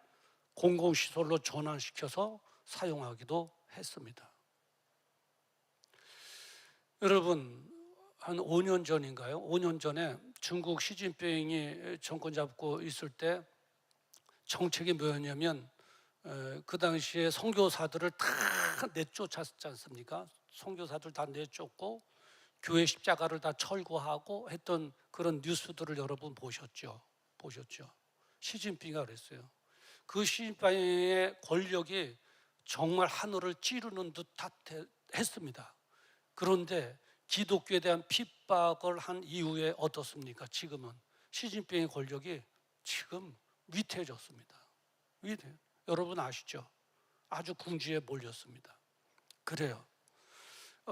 공공시설로 전환시켜서 사용하기도 했습니다. 여러분, 한 5년 전인가요? 5년 전에 중국 시진핑이 정권 잡고 있을 때 정책이 뭐였냐면 그 당시에 선교사들을 다 내쫓았지 않습니까? 선교사들 다 내쫓고 교회 십자가를 다 철거하고 했던 그런 뉴스들을 여러분 보셨죠? 시진핑이가 그랬어요. 그 시진핑의 권력이 정말 하늘을 찌르는 듯 했습니다. 그런데 기독교에 대한 핍박을 한 이후에 어떻습니까? 지금은 시진핑의 권력이 지금 위태해졌습니다. 여러분 아시죠? 아주 궁지에 몰렸습니다. 그래요.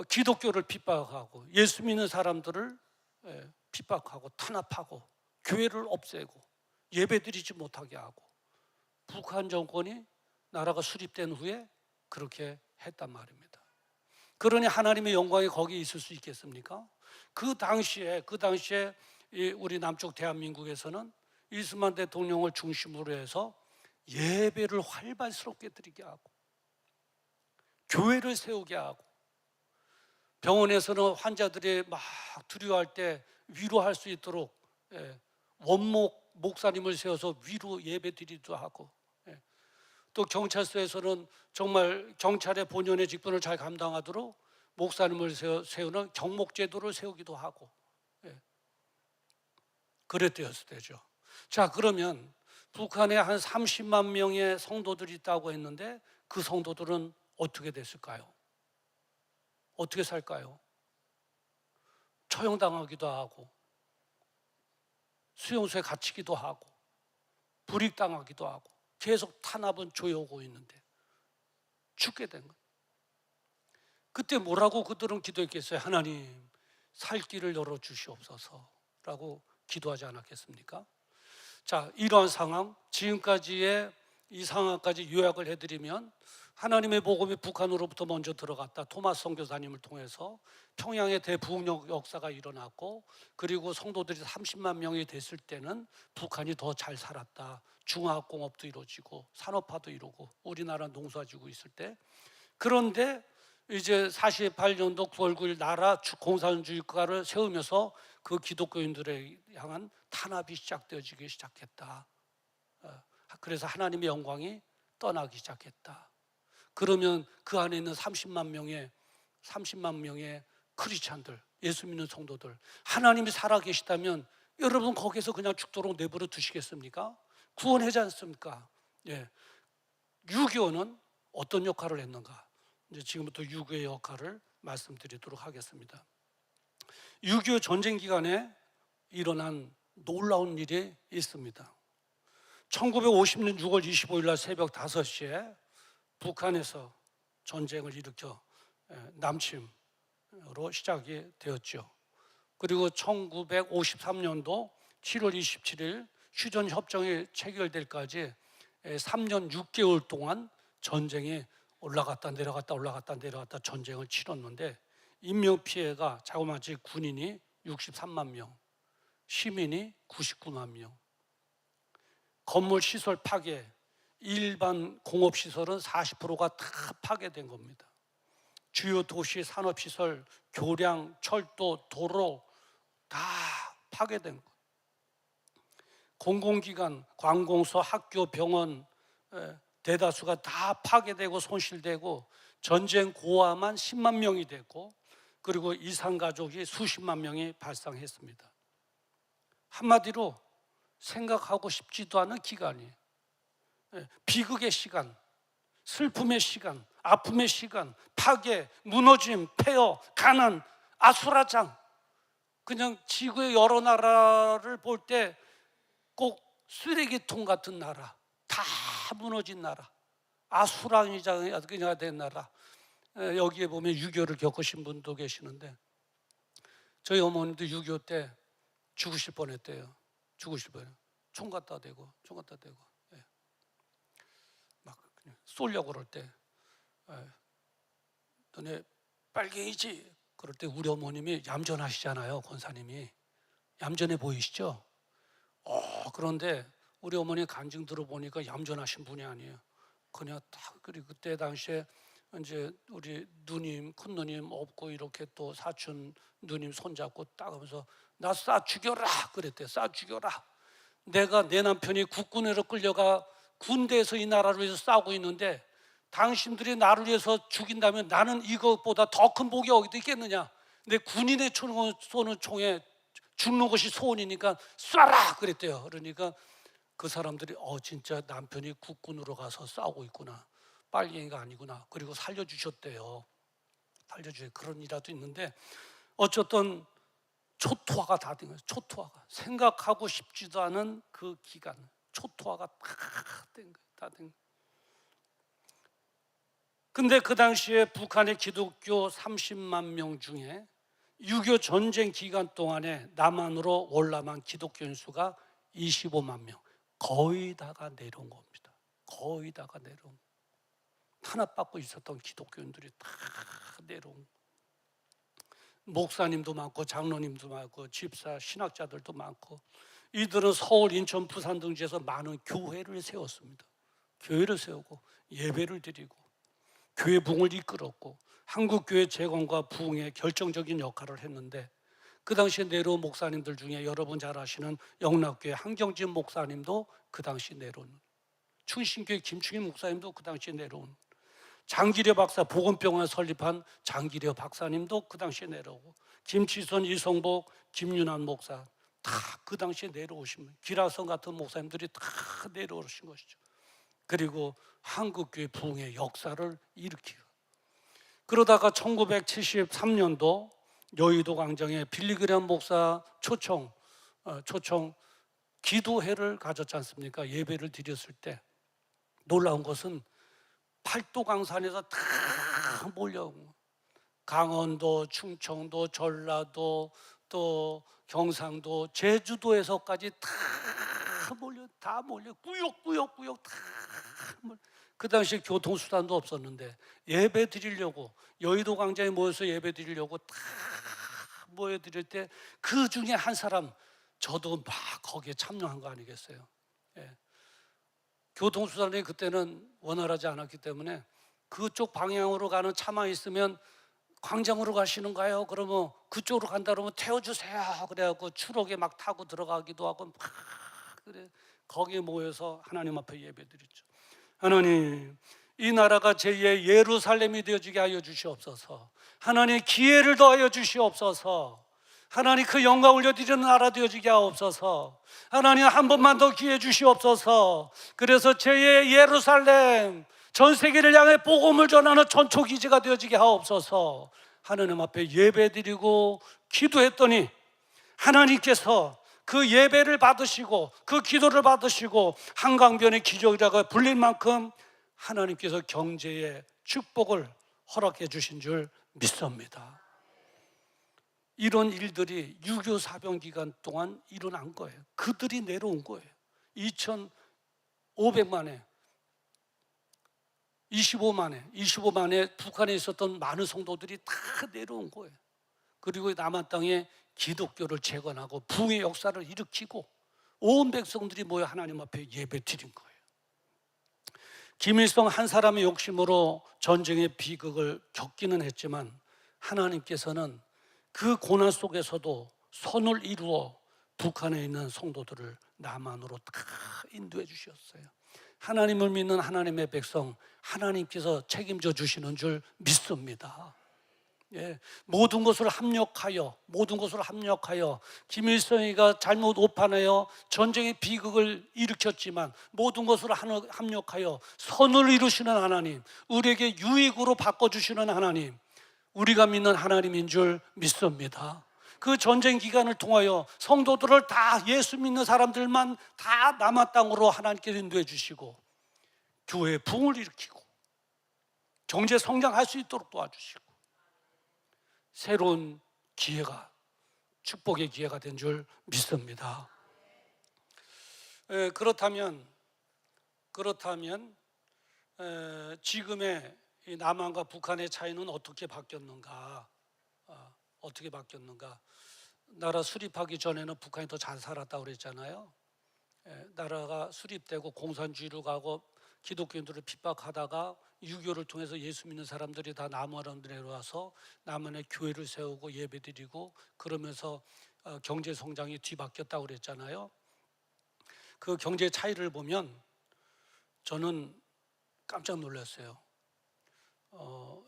기독교를 핍박하고 예수 믿는 사람들을 핍박하고 탄압하고 교회를 없애고 예배드리지 못하게 하고 북한 정권이 나라가 수립된 후에 그렇게 했단 말입니다. 그러니 하나님의 영광이 거기에 있을 수 있겠습니까? 그 당시에 우리 남쪽 대한민국에서는 이승만 대통령을 중심으로 해서 예배를 활발스럽게 드리게 하고 교회를 세우게 하고 병원에서는 환자들이 막 두려워할 때 위로할 수 있도록 원목 목사님을 세워서 위로 예배 드리기도 하고 또 경찰서에서는 정말 경찰의 본연의 직분을 잘 감당하도록 목사님을 세우는 경목제도를 세우기도 하고 그랬대였을 때죠. 자, 그러면 북한에 한 30만 명의 성도들이 있다고 했는데 그 성도들은 어떻게 됐을까요? 어떻게 살까요? 처형당하기도 하고 수용소에 갇히기도 하고 불이익당하기도 하고 계속 탄압은 조여오고 있는데 죽게 된 거예요. 그때 뭐라고 그들은 기도했겠어요? 하나님, 살 길을 열어주시옵소서라고 기도하지 않았겠습니까? 자, 이러한 상황, 지금까지의 이 상황까지 요약을 해드리면 하나님의 복음이 북한으로부터 먼저 들어갔다. 토마스 선교사님을 통해서 평양의 대부흥 역사가 일어났고 그리고 성도들이 30만 명이 됐을 때는 북한이 더 잘 살았다. 중화학공업도 이루어지고 산업화도 이루고 우리나라 농사지고 있을 때 그런데 이제 48년도 9월 9일 나라 공산주의 국가를 세우면서 그 기독교인들에 향한 탄압이 시작되어지기 시작했다. 그래서 하나님의 영광이 떠나기 시작했다. 그러면 그 안에 있는 30만 명의 크리스찬들, 예수 믿는 성도들, 하나님이 살아계시다면 여러분 거기서 그냥 죽도록 내버려 두시겠습니까? 구원하지 않습니까? 유교는 어떤 역할을 했는가? 이제 지금부터 유교의 역할을 말씀드리도록 하겠습니다. 6.25 전쟁 기간에 일어난 놀라운 일이 있습니다. 1950년 6월 25일 날 새벽 5시에 북한에서 전쟁을 일으켜 남침으로 시작이 되었죠. 그리고 1953년도 7월 27일 휴전협정이 체결될까지 3년 6개월 동안 전쟁이 올라갔다 내려갔다 전쟁을 치렀는데 인명피해가 자그마치 군인이 63만 명, 시민이 99만 명, 건물 시설 파괴, 일반 공업시설은 40%가 다 파괴된 겁니다. 주요 도시 산업시설, 교량, 철도, 도로 다 파괴된 것. 공공기관, 관공서, 학교, 병원 대다수가 다 파괴되고 손실되고 전쟁 고아만 10만 명이 됐고 그리고 이산 가족이 수십만 명이 발생했습니다. 한마디로 생각하고 싶지도 않은 기간이에요. 비극의 시간, 슬픔의 시간, 아픔의 시간, 파괴, 무너짐, 폐허, 가난, 아수라장. 그냥 지구의 여러 나라를 볼 때 꼭 쓰레기통 같은 나라, 다 무너진 나라, 아수라장이 된 나라. 여기에 보면 6.25를 겪으신 분도 계시는데 저희 어머님도 6.25 때 죽으실 뻔했대요. 죽으실 뻔해요. 총 갖다 대고 막 그냥 쏘려고 그럴 때 너네 빨갱이지? 그럴 때 우리 어머님이 얌전하시잖아요. 권사님이 얌전해 보이시죠? 그런데 우리 어머니 간증 들어보니까 얌전하신 분이 아니에요. 그냥 딱 그리고 그때 당시에 이제 우리 누님, 큰 누님 없고 이렇게 또 사촌 누님 손잡고 딱 하면서 나 쏴 죽여라 그랬대. 쏴 죽여라. 내가 내 남편이 국군으로 끌려가 군대에서 이 나라를 위해서 싸우고 있는데 당신들이 나를 위해서 죽인다면 나는 이것보다 더 큰 복이 어디 있겠느냐. 내 군인의 쏘는 총에 죽는 것이 소원이니까 쏴라 그랬대요. 그러니까 그 사람들이 진짜 남편이 국군으로 가서 싸우고 있구나. 빨갱이가 아니구나. 그리고 살려주셨대요. 그런 일이라도 있는데 어쨌든 초토화가 다 된 거예요. 초토화가 생각하고 싶지도 않은 그 기간, 초토화가 다 된 거예요. 근데 그 당시에 북한의 기독교 30만 명 중에 6.25 전쟁 기간 동안에 남한으로 올라만 기독교인 수가 25만 명, 거의 다가 내려온 겁니다. 거의 다가 내려온. 탄압받고 있었던 기독교인들이 다 내려온. 목사님도 많고 장로님도 많고 집사, 신학자들도 많고 이들은 서울, 인천, 부산 등지에서 많은 교회를 세웠습니다. 교회를 세우고 예배를 드리고 교회 부흥을 이끌었고 한국교회 재건과 부흥에 결정적인 역할을 했는데 그 당시에 내려온 목사님들 중에 여러분 잘 아시는 영락교회 한경진 목사님도 그 당시 내려온, 충신교회 김충인 목사님도 그 당시에 내려온, 장기려 박사 보건병원 설립한 장기려 박사님도 그 당시에 내려오고 김치선, 이성복, 김윤환 목사 다 그 당시에 내려오신 분, 기라성 같은 목사님들이 다 내려오신 것이죠. 그리고 한국교회 부흥의 역사를 일으키고 그러다가 1973년도 여의도 광장에 빌리그레엄 목사 초청 기도회를 가졌지 않습니까? 예배를 드렸을 때 놀라운 것은 팔도 강산에서 다 몰려오고 강원도, 충청도, 전라도, 또 경상도, 제주도에서까지 다 몰려 꾸역꾸역 다 몰려. 그 당시에 교통수단도 없었는데 예배 드리려고 여의도 광장에 모여서 예배 드리려고 다 모여드릴 때 그 중에 한 사람, 저도 막 거기에 참여한 거 아니겠어요? 예. 교통수단이 그때는 원활하지 않았기 때문에 그쪽 방향으로 가는 차만 있으면 광장으로 가시는가요? 그러면 그쪽으로 간다 그러면 태워주세요. 그래갖고 추록에 막 타고 들어가기도 하고 막 그래. 거기에 모여서 하나님 앞에 예배드렸죠. 하나님, 이 나라가 제2의 예루살렘이 되어지게 하여 주시옵소서. 하나님, 기회를 더하여 주시옵소서. 하나님, 그 영광 올려드리는 나라 되어지게 하옵소서. 하나님, 한 번만 더 기회 주시옵소서. 그래서 제2의 예루살렘, 전 세계를 향해 복음을 전하는 전초기지가 되어지게 하옵소서. 하나님 앞에 예배드리고 기도했더니 하나님께서 그 예배를 받으시고 그 기도를 받으시고 한강변의 기적이라고 불릴 만큼 하나님께서 경제의 축복을 허락해 주신 줄 믿습니다. 이런 일들이 6.25 사병 기간 동안 일어난 거예요. 그들이 내려온 거예요. 2,500만에 25만에 북한에 있었던 많은 성도들이 다 내려온 거예요. 그리고 남한 땅에 기독교를 재건하고 부흥의 역사를 일으키고 온 백성들이 모여 하나님 앞에 예배 드린 거예요. 김일성 한 사람의 욕심으로 전쟁의 비극을 겪기는 했지만 하나님께서는 그 고난 속에서도 선을 이루어 북한에 있는 성도들을 남한으로 다 인도해 주셨어요. 하나님을 믿는 하나님의 백성, 하나님께서 책임져 주시는 줄 믿습니다. 예, 모든 것을 합력하여 김일성이가 잘못 오판하여 전쟁의 비극을 일으켰지만 모든 것을 합력하여 선을 이루시는 하나님, 우리에게 유익으로 바꿔주시는 하나님, 우리가 믿는 하나님인 줄 믿습니다. 그 전쟁 기간을 통하여 성도들을 다 예수 믿는 사람들만 다 남한 땅으로 하나님께서 인도해 주시고 교회의 부흥을 일으키고 경제 성장할 수 있도록 도와주시고 새로운 기회가, 축복의 기회가 된 줄 믿습니다. 그렇다면 지금의 이 남한과 북한의 차이는 어떻게 바뀌었는가? 어떻게 바뀌었는가? 나라 수립하기 전에는 북한이 더 잘 살았다고 그랬잖아요. 나라가 수립되고 공산주의로 가고 기독교인들을 핍박하다가 유교를 통해서 예수 믿는 사람들이 다 남한으로 내려와서 남한에 교회를 세우고 예배드리고 그러면서 경제 성장이 뒤바뀌었다고 그랬잖아요. 그 경제 차이를 보면 저는 깜짝 놀랐어요.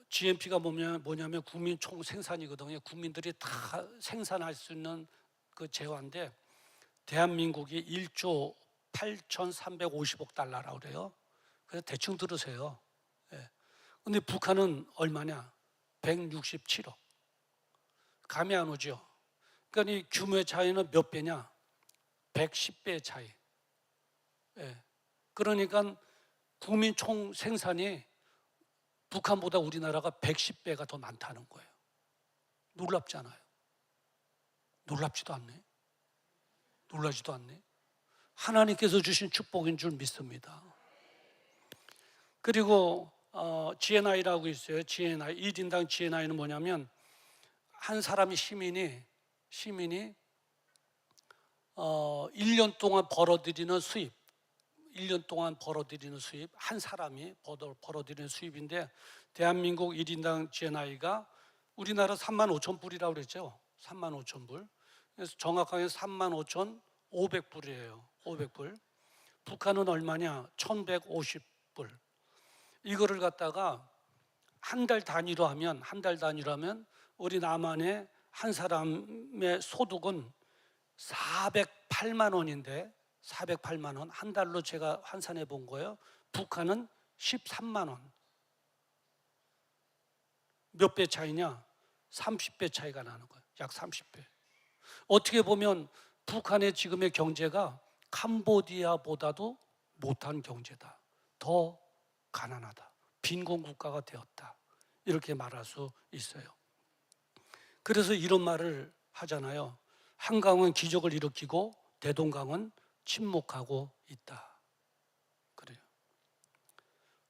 GNP가 뭐냐면 국민 총 생산이거든요. 국민들이 다 생산할 수 있는 그 재화인데 대한민국이 1조 8,350억 달러라고 그래요. 그래서 대충 들으세요. 근데 북한은 얼마냐? 167억. 감이 안 오죠? 그러니까 이 규모의 차이는 몇 배냐? 110배의 차이. 그러니까 국민 총 생산이 북한보다 우리나라가 110배가 더 많다는 거예요. 놀랍잖아요. 놀랍지도 않네. 놀라지도 않네. 하나님께서 주신 축복인 줄 믿습니다. 그리고 GNI라고 있어요. GNI, 1인당 GNI는 뭐냐면 한 사람이 시민이 1년 동안 벌어들이는 수입, 1년 동안 벌어들이는 수입, 한 사람이 벌어들이는 수입인데 대한민국 1인당 GNI가 우리나라 35,000불이라고 그랬죠. 35,000불. 그래서 정확하게 35,500불이에요. 500불. 북한은 얼마냐? 1,150불. 이거를 갖다가 한 달 단위로 하면 우리 남한의 한 사람의 소득은 408만 원인데 408만 원 한 달로 제가 환산해 본 거예요. 북한은 13만 원. 몇 배 차이냐? 30배 차이가 나는 거예요. 약 30배. 어떻게 보면 북한의 지금의 경제가 캄보디아보다도 못한 경제다. 더 가난하다. 빈곤 국가가 되었다. 이렇게 말할 수 있어요. 그래서 이런 말을 하잖아요. 한강은 기적을 일으키고 대동강은 침묵하고 있다. 그래요.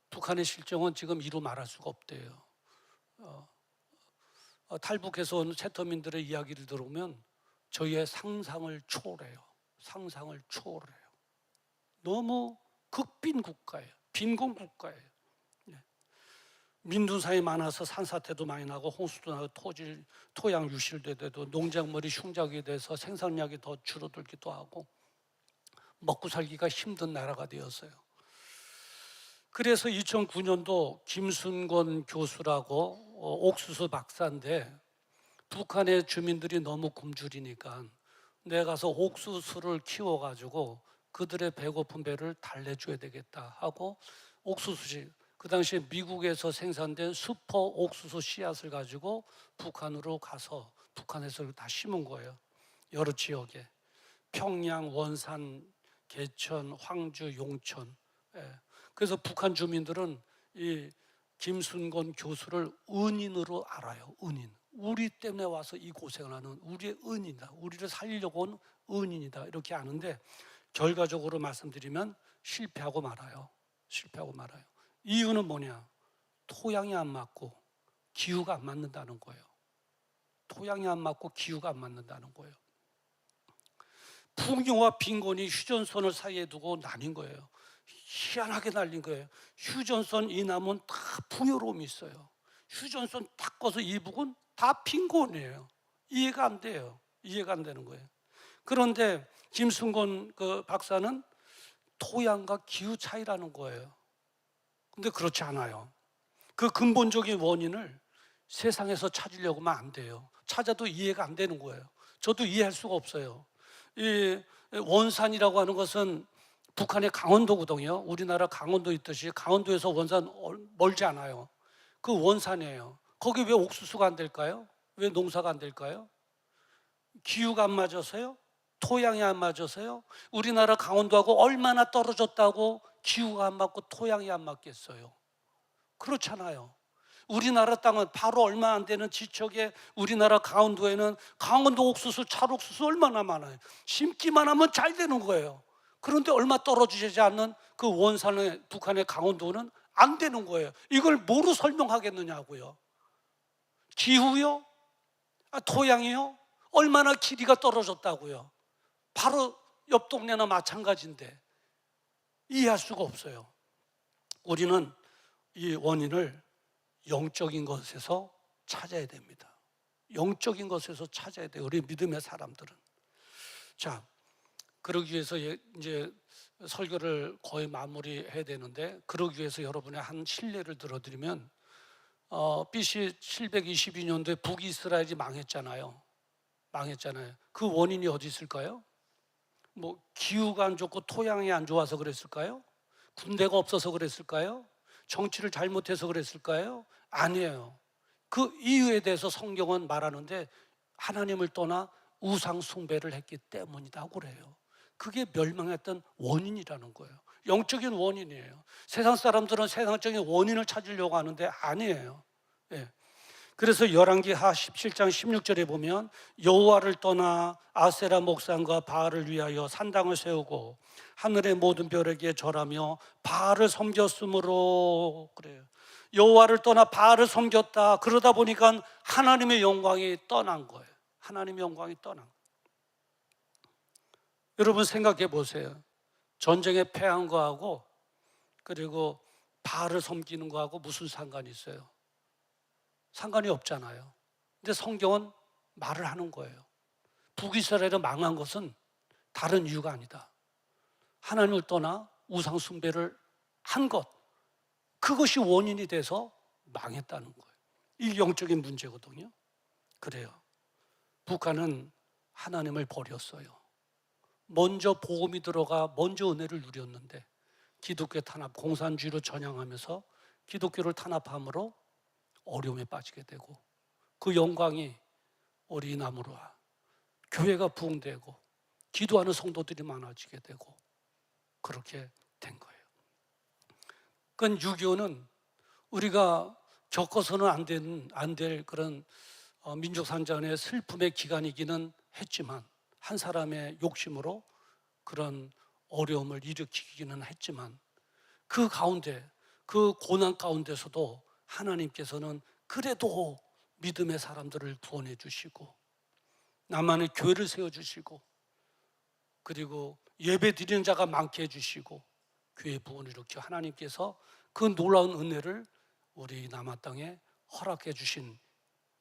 북한의 실정은 지금 이루 말할 수가 없대요. 탈북해서 온 세터민들의 이야기를 들어보면 저희의 상상을 초월해요. 상상을 초월해요. 너무 극빈 국가예요. 빈곤 국가예요. 민둥산이 많아서 산사태도 많이 나고 홍수도 나고 토양 유실되도 농작물이 흉작이 돼서 생산량이 더 줄어들기도 하고 먹고 살기가 힘든 나라가 되었어요. 그래서 2009년도 김순권 교수라고 옥수수 박사인데 북한의 주민들이 너무 굶주리니까 내가 가서 옥수수를 키워가지고 그들의 배고픈 배를 달래줘야 되겠다 하고 옥수수지 그 당시에 미국에서 생산된 슈퍼 옥수수 씨앗을 가지고 북한으로 가서 북한에서 다 심은 거예요. 여러 지역에 평양, 원산, 개천, 황주, 용천. 그래서 북한 주민들은 이 김순권 교수를 은인으로 알아요. 은인. 우리 때문에 와서 이 고생을 하는 우리의 은인이다. 우리를 살리려고 온 은인이다. 이렇게 아는데 결과적으로 말씀드리면 실패하고 말아요. 이유는 뭐냐? 토양이 안 맞고 기후가 안 맞는다는 거예요. 토양이 안 맞고 기후가 안 맞는다는 거예요. 풍요와 빈곤이 휴전선을 사이에 두고 나뉜 거예요. 희한하게 날린 거예요. 휴전선 이 남은 다 풍요로움이 있어요. 휴전선 딱 꺼서 이북은 다 빈곤이에요. 이해가 안 돼요. 이해가 안 되는 거예요. 그런데 김순곤 그 박사는 토양과 기후 차이라는 거예요. 근데 그렇지 않아요. 그 근본적인 원인을 세상에서 찾으려고 하면 안 돼요. 찾아도 이해가 안 되는 거예요. 저도 이해할 수가 없어요. 이 원산이라고 하는 것은 북한의 강원도거든요. 우리나라 강원도 있듯이 강원도에서 원산 멀지 않아요. 그 원산이에요. 거기 왜 옥수수가 안 될까요? 왜 농사가 안 될까요? 기후가 안 맞아서요? 토양이 안 맞아서요? 우리나라 강원도하고 얼마나 떨어졌다고 기후가 안 맞고 토양이 안 맞겠어요? 그렇잖아요. 우리나라 땅은 바로 얼마 안 되는 지척에 우리나라 강원도에는 강원도 옥수수, 찰옥수수 얼마나 많아요. 심기만 하면 잘 되는 거예요. 그런데 얼마 떨어지지 않는 그 원산의 북한의 강원도는 안 되는 거예요. 이걸 뭐로 설명하겠느냐고요. 기후요? 토양이요? 얼마나 길이가 떨어졌다고요. 바로 옆 동네나 마찬가지인데 이해할 수가 없어요. 우리는 이 원인을 영적인 것에서 찾아야 됩니다. 영적인 것에서 찾아야 돼요. 우리 믿음의 사람들은. 자, 그러기 위해서 이제 설교를 거의 마무리해야 되는데, 그러기 위해서 여러분의 한 실례를 들어드리면, BC 722년도에 북이스라엘이 망했잖아요. 그 원인이 어디 있을까요? 뭐 기후가 안 좋고 토양이 안 좋아서 그랬을까요? 군대가 없어서 그랬을까요? 정치를 잘못해서 그랬을까요? 아니에요. 그 이유에 대해서 성경은 말하는데 하나님을 떠나 우상 숭배를 했기 때문이라고 그래요. 그게 멸망했던 원인이라는 거예요. 영적인 원인이에요. 세상 사람들은 세상적인 원인을 찾으려고 하는데 아니에요. 예. 그래서 열왕기하 17장 16절에 보면 여호와를 떠나 아세라 목상과 바알을 위하여 산당을 세우고 하늘의 모든 별에게 절하며 바알을 섬겼으므로, 그래요. 여호와를 떠나 바알을 섬겼다. 그러다 보니까 하나님의 영광이 떠난 거예요. 하나님의 영광이 떠난 거예요. 여러분 생각해 보세요. 전쟁에 패한 거하고 그리고 바알을 섬기는 거하고 무슨 상관이 있어요? 상관이 없잖아요. 근데 성경은 말을 하는 거예요. 북이스라엘이 망한 것은 다른 이유가 아니다. 하나님을 떠나 우상 숭배를 한 것, 그것이 원인이 돼서 망했다는 거예요. 이 영적인 문제거든요. 그래요. 북한은 하나님을 버렸어요. 먼저 복음이 들어가 먼저 은혜를 누렸는데 기독교 탄압, 공산주의로 전향하면서 기독교를 탄압함으로 어려움에 빠지게 되고 그 영광이 어린아이로 교회가 부흥되고 기도하는 성도들이 많아지게 되고 그렇게 된 거예요. 그건 6.25는 우리가 겪어서는 안 될 그런 민족산전의 슬픔의 기간이기는 했지만, 한 사람의 욕심으로 그런 어려움을 일으키기는 했지만, 그 가운데, 그 고난 가운데서도 하나님께서는 그래도 믿음의 사람들을 구원해 주시고 나만의 교회를 세워주시고 그리고 예배 드리는 자가 많게 해주시고 교회 부흥을 일으켜 하나님께서 그 놀라운 은혜를 우리 남한 땅에 허락해 주신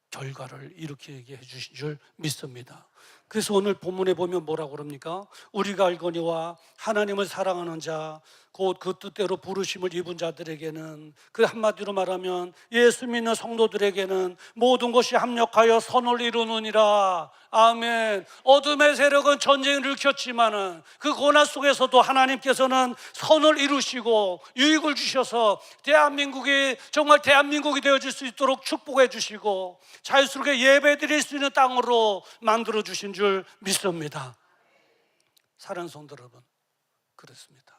결과를 일으키게 해주신 줄 믿습니다. 그래서 오늘 본문에 보면 뭐라고 그럽니까? 우리가 알거니와 하나님을 사랑하는 자 곧 그 뜻대로 부르심을 입은 자들에게는, 그 한마디로 말하면 예수 믿는 성도들에게는 모든 것이 합력하여 선을 이루느니라. 아멘. 어둠의 세력은 전쟁을 일으켰지만은 그 고난 속에서도 하나님께서는 선을 이루시고 유익을 주셔서 대한민국이 정말 대한민국이 되어질 수 있도록 축복해 주시고 자유스럽게 예배 드릴 수 있는 땅으로 만들어 주신 줄 믿습니다. 사랑하는 성도 여러분, 그렇습니다.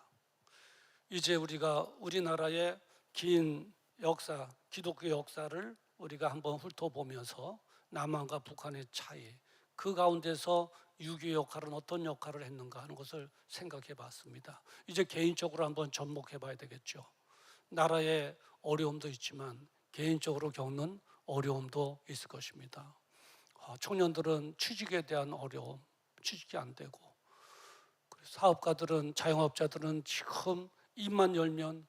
이제 우리가 우리나라의 긴 역사, 기독교 역사를 우리가 한번 훑어보면서 남한과 북한의 차이, 그 가운데서 유교의 역할은 어떤 역할을 했는가 하는 것을 생각해 봤습니다. 이제 개인적으로 한번 접목해 봐야 되겠죠. 나라의 어려움도 있지만 개인적으로 겪는 어려움도 있을 것입니다. 청년들은 취직에 대한 어려움, 취직이 안 되고, 사업가들은, 자영업자들은 지금 입만 열면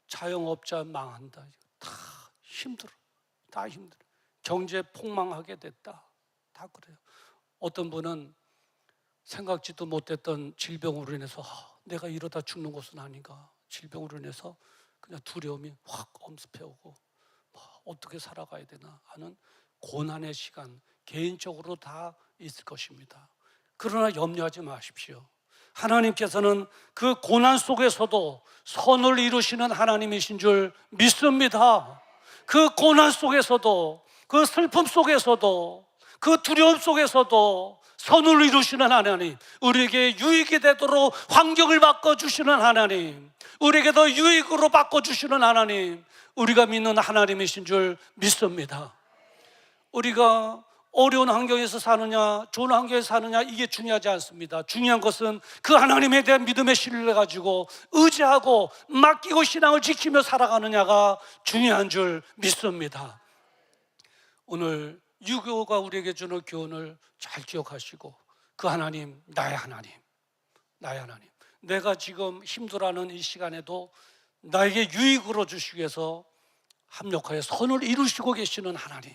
자영업자 망한다. 다 힘들어. 경제 폭망하게 됐다. 다 그래요. 어떤 분은 생각지도 못했던 질병으로 인해서 내가 이러다 죽는 것은 아닌가, 질병으로 인해서 그냥 두려움이 확 엄습해오고 어떻게 살아가야 되나 하는 고난의 시간 개인적으로 다 있을 것입니다. 그러나 염려하지 마십시오. 하나님께서는 그 고난 속에서도 선을 이루시는 하나님이신 줄 믿습니다. 그 고난 속에서도, 그 슬픔 속에서도, 그 두려움 속에서도 선을 이루시는 하나님, 우리에게 유익이 되도록 환경을 바꿔주시는 하나님, 우리에게 더 유익으로 바꿔주시는 하나님, 우리가 믿는 하나님이신 줄 믿습니다. 우리가 어려운 환경에서 사느냐, 좋은 환경에서 사느냐, 이게 중요하지 않습니다. 중요한 것은 그 하나님에 대한 믿음의 신뢰를 가지고 의지하고 맡기고 신앙을 지키며 살아가느냐가 중요한 줄 믿습니다. 오늘 유교가 우리에게 주는 교훈을 잘 기억하시고, 그 하나님, 나의 하나님, 나의 하나님, 내가 지금 힘들어하는 이 시간에도 나에게 유익으로 주시기 위해서 합력하여 선을 이루시고 계시는 하나님,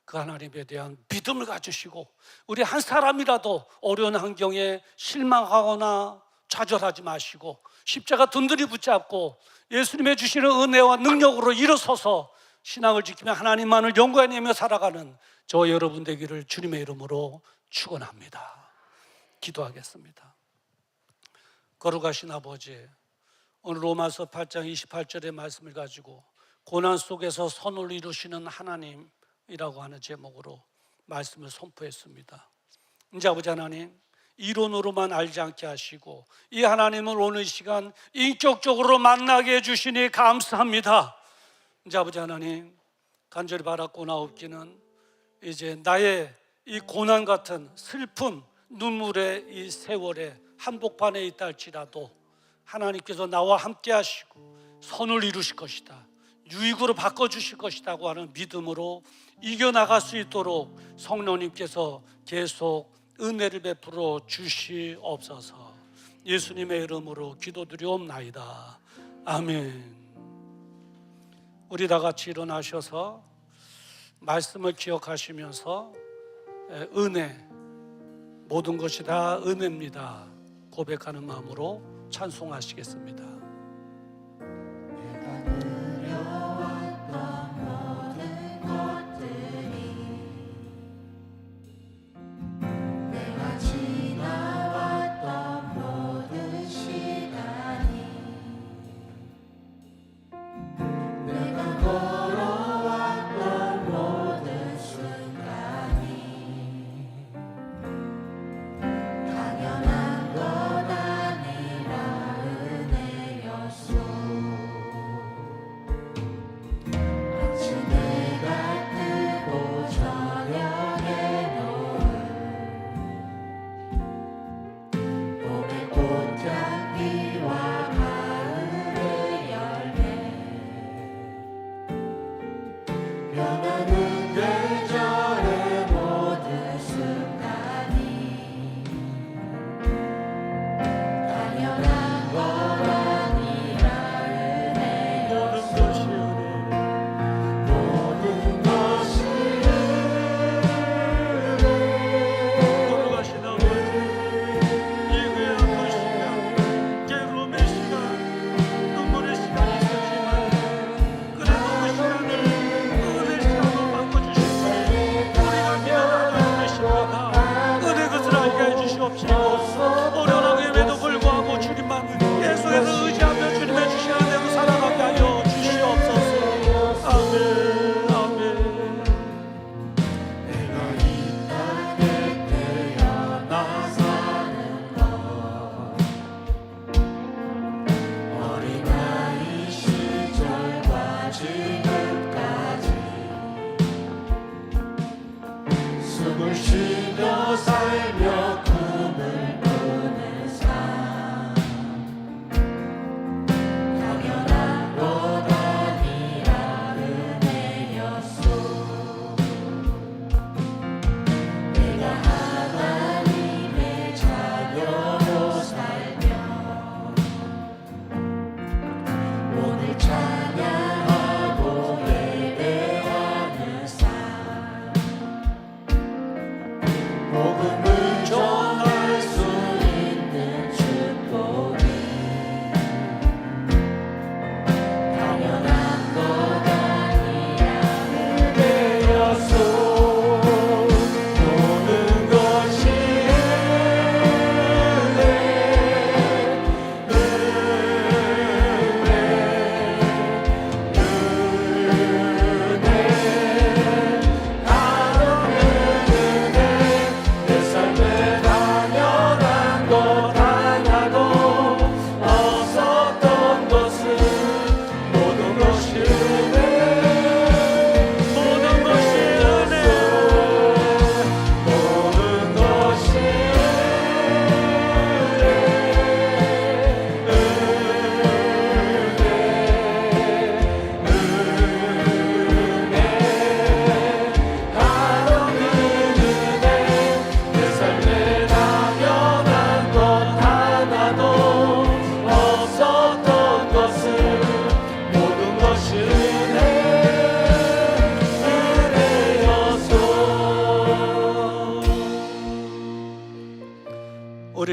그 하나님에 대한 믿음을 가지시고, 우리 한 사람이라도 어려운 환경에 실망하거나 좌절하지 마시고 십자가 든든히 붙잡고 예수님의 주시는 은혜와 능력으로 일어서서 신앙을 지키며 하나님만을 영광하며 살아가는 저 여러분 되기를 주님의 이름으로 축원합니다. 기도하겠습니다. 거룩하신 아버지, 오늘 로마서 8장 28절의 말씀을 가지고 고난 속에서 선을 이루시는 하나님이라고 하는 제목으로 말씀을 선포했습니다. 이제 아버지 하나님, 이론으로만 알지 않게 하시고 이 하나님을 오늘 시간 인격적으로 만나게 해주시니 감사합니다. 이제 아버지 하나님, 간절히 바라고 나옵기는 이제 나의 이 고난 같은 슬픔, 눈물의 이 세월에 한복판에 있다 할지라도 하나님께서 나와 함께 하시고 선을 이루실 것이다, 유익으로 바꿔주실 것이라고 하는 믿음으로 이겨나갈 수 있도록 성령님께서 계속 은혜를 베풀어 주시옵소서. 예수님의 이름으로 기도드리옵나이다. 아멘. 우리 다 같이 일어나셔서 말씀을 기억하시면서 은혜, 모든 것이 다 은혜입니다 고백하는 마음으로 찬송하시겠습니다. 당연한 것 아니라 은혜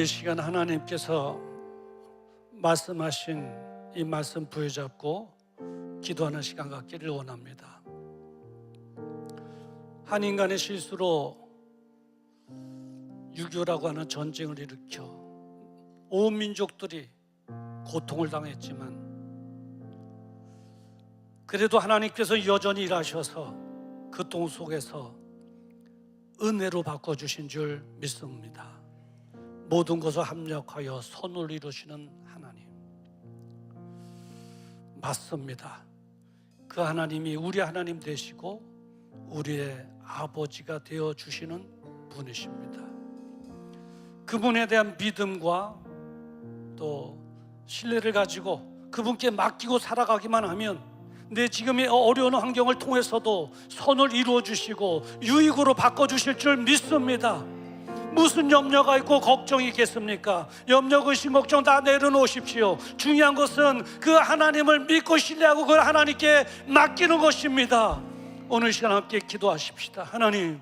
시간 하나님께서 말씀하신 이 말씀 부여잡고 기도하는 시간 갖기를 원합니다. 한 인간의 실수로 6.25라고 하는 전쟁을 일으켜 온 민족들이 고통을 당했지만 그래도 하나님께서 여전히 일하셔서 그 고통 속에서 은혜로 바꿔주신 줄 믿습니다. 모든 것을 합력하여 선을 이루시는 하나님 맞습니다. 그 하나님이 우리 하나님 되시고 우리의 아버지가 되어주시는 분이십니다. 그분에 대한 믿음과 또 신뢰를 가지고 그분께 맡기고 살아가기만 하면 내 지금의 어려운 환경을 통해서도 선을 이루어 주시고 유익으로 바꿔주실 줄 믿습니다. 무슨 염려가 있고 걱정이 있겠습니까? 염려, 의심, 걱정 다 내려놓으십시오. 중요한 것은 그 하나님을 믿고 신뢰하고 그 하나님께 맡기는 것입니다. 오늘 시간 함께 기도하십시다. 하나님,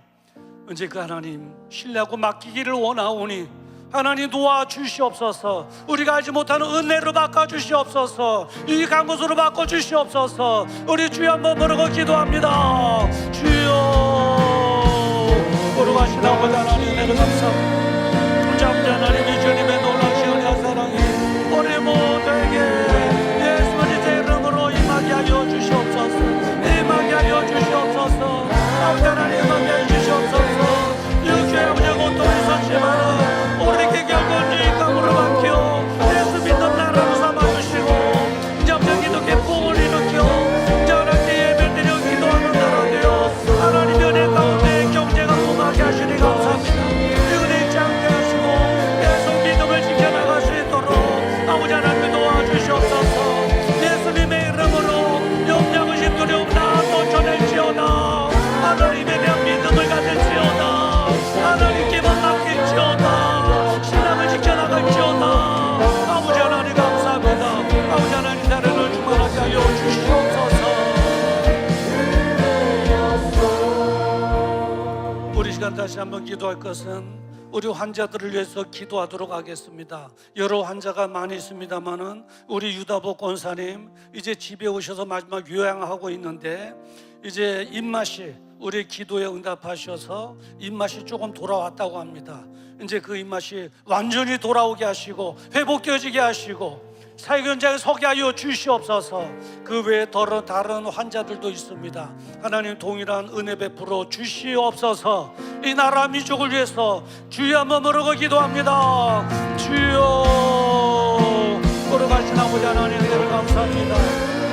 이제 그 하나님 신뢰하고 맡기기를 원하오니 하나님 도와주시옵소서. 우리가 알지 못하는 은혜로 바꿔주시옵소서. 유익한 것으로 바꿔주시옵소서. 우리 주여 한번 부르고 기도합니다. 주여 걸어가신 아버지 하나님 은혜를 감사합니다. 잡지 하나님이 주님의 놀라신 은혜와 사랑이 우리 모두에게 예수 그리스도의 이름으로 임하게 하여 주시옵소서. 임하게 하여 주시옵소서. 아버지 하나님 임하게 하여 주시옵소서. 육주의 아버지 고통이 있었지만 우리에게 결국 유익함으로 바뀌어 예수 믿는 나라로 삼아주시고 이제 아버지 기독의 복을 일으켜 이제 하나님께 예배드려 기도하는 나라 되어 하나님의 은혜 가운데 경제가 풍하게 하시니 감사합니다. 이 은혜 잊지 않게 하시고 계속 믿음을 지켜나갈 수 있도록 아버지 하나님 도와주시옵소서. 예수님의 이름으로 염려의심 두려움 다 쫓아낼지어다. 하나님에 대한 믿음을 가질지어다. 하나님께만 맡길지어다. 신앙을 지켜나갈지어다. 아버지 하나님 감사합니다. 아버지 하나님 나라를 충만하게 하여 주시옵소서. 우리 시간 다시 한번 기도할 것은 우리 환자들을 위해서 기도하도록 하겠습니다. 여러 환자가 많이 있습니다만은 우리 유다복 권사님 이제 집에 오셔서 마지막 요양하고 있는데 이제 입맛이 우리 기도에 응답하셔서 입맛이 조금 돌아왔다고 합니다. 이제 그 입맛이 완전히 돌아오게 하시고 회복되어지게 하시고 사역 현장에 서게 하여 주시옵소서. 그 외에 다른 환자들도 있습니다. 하나님 동일한 은혜 베풀어 주시옵소서. 이 나라 민족을 위해서 주여 한번 부르고 기도합니다. 주여 걸어가신 아버지 하나님 은혜를 감사합니다.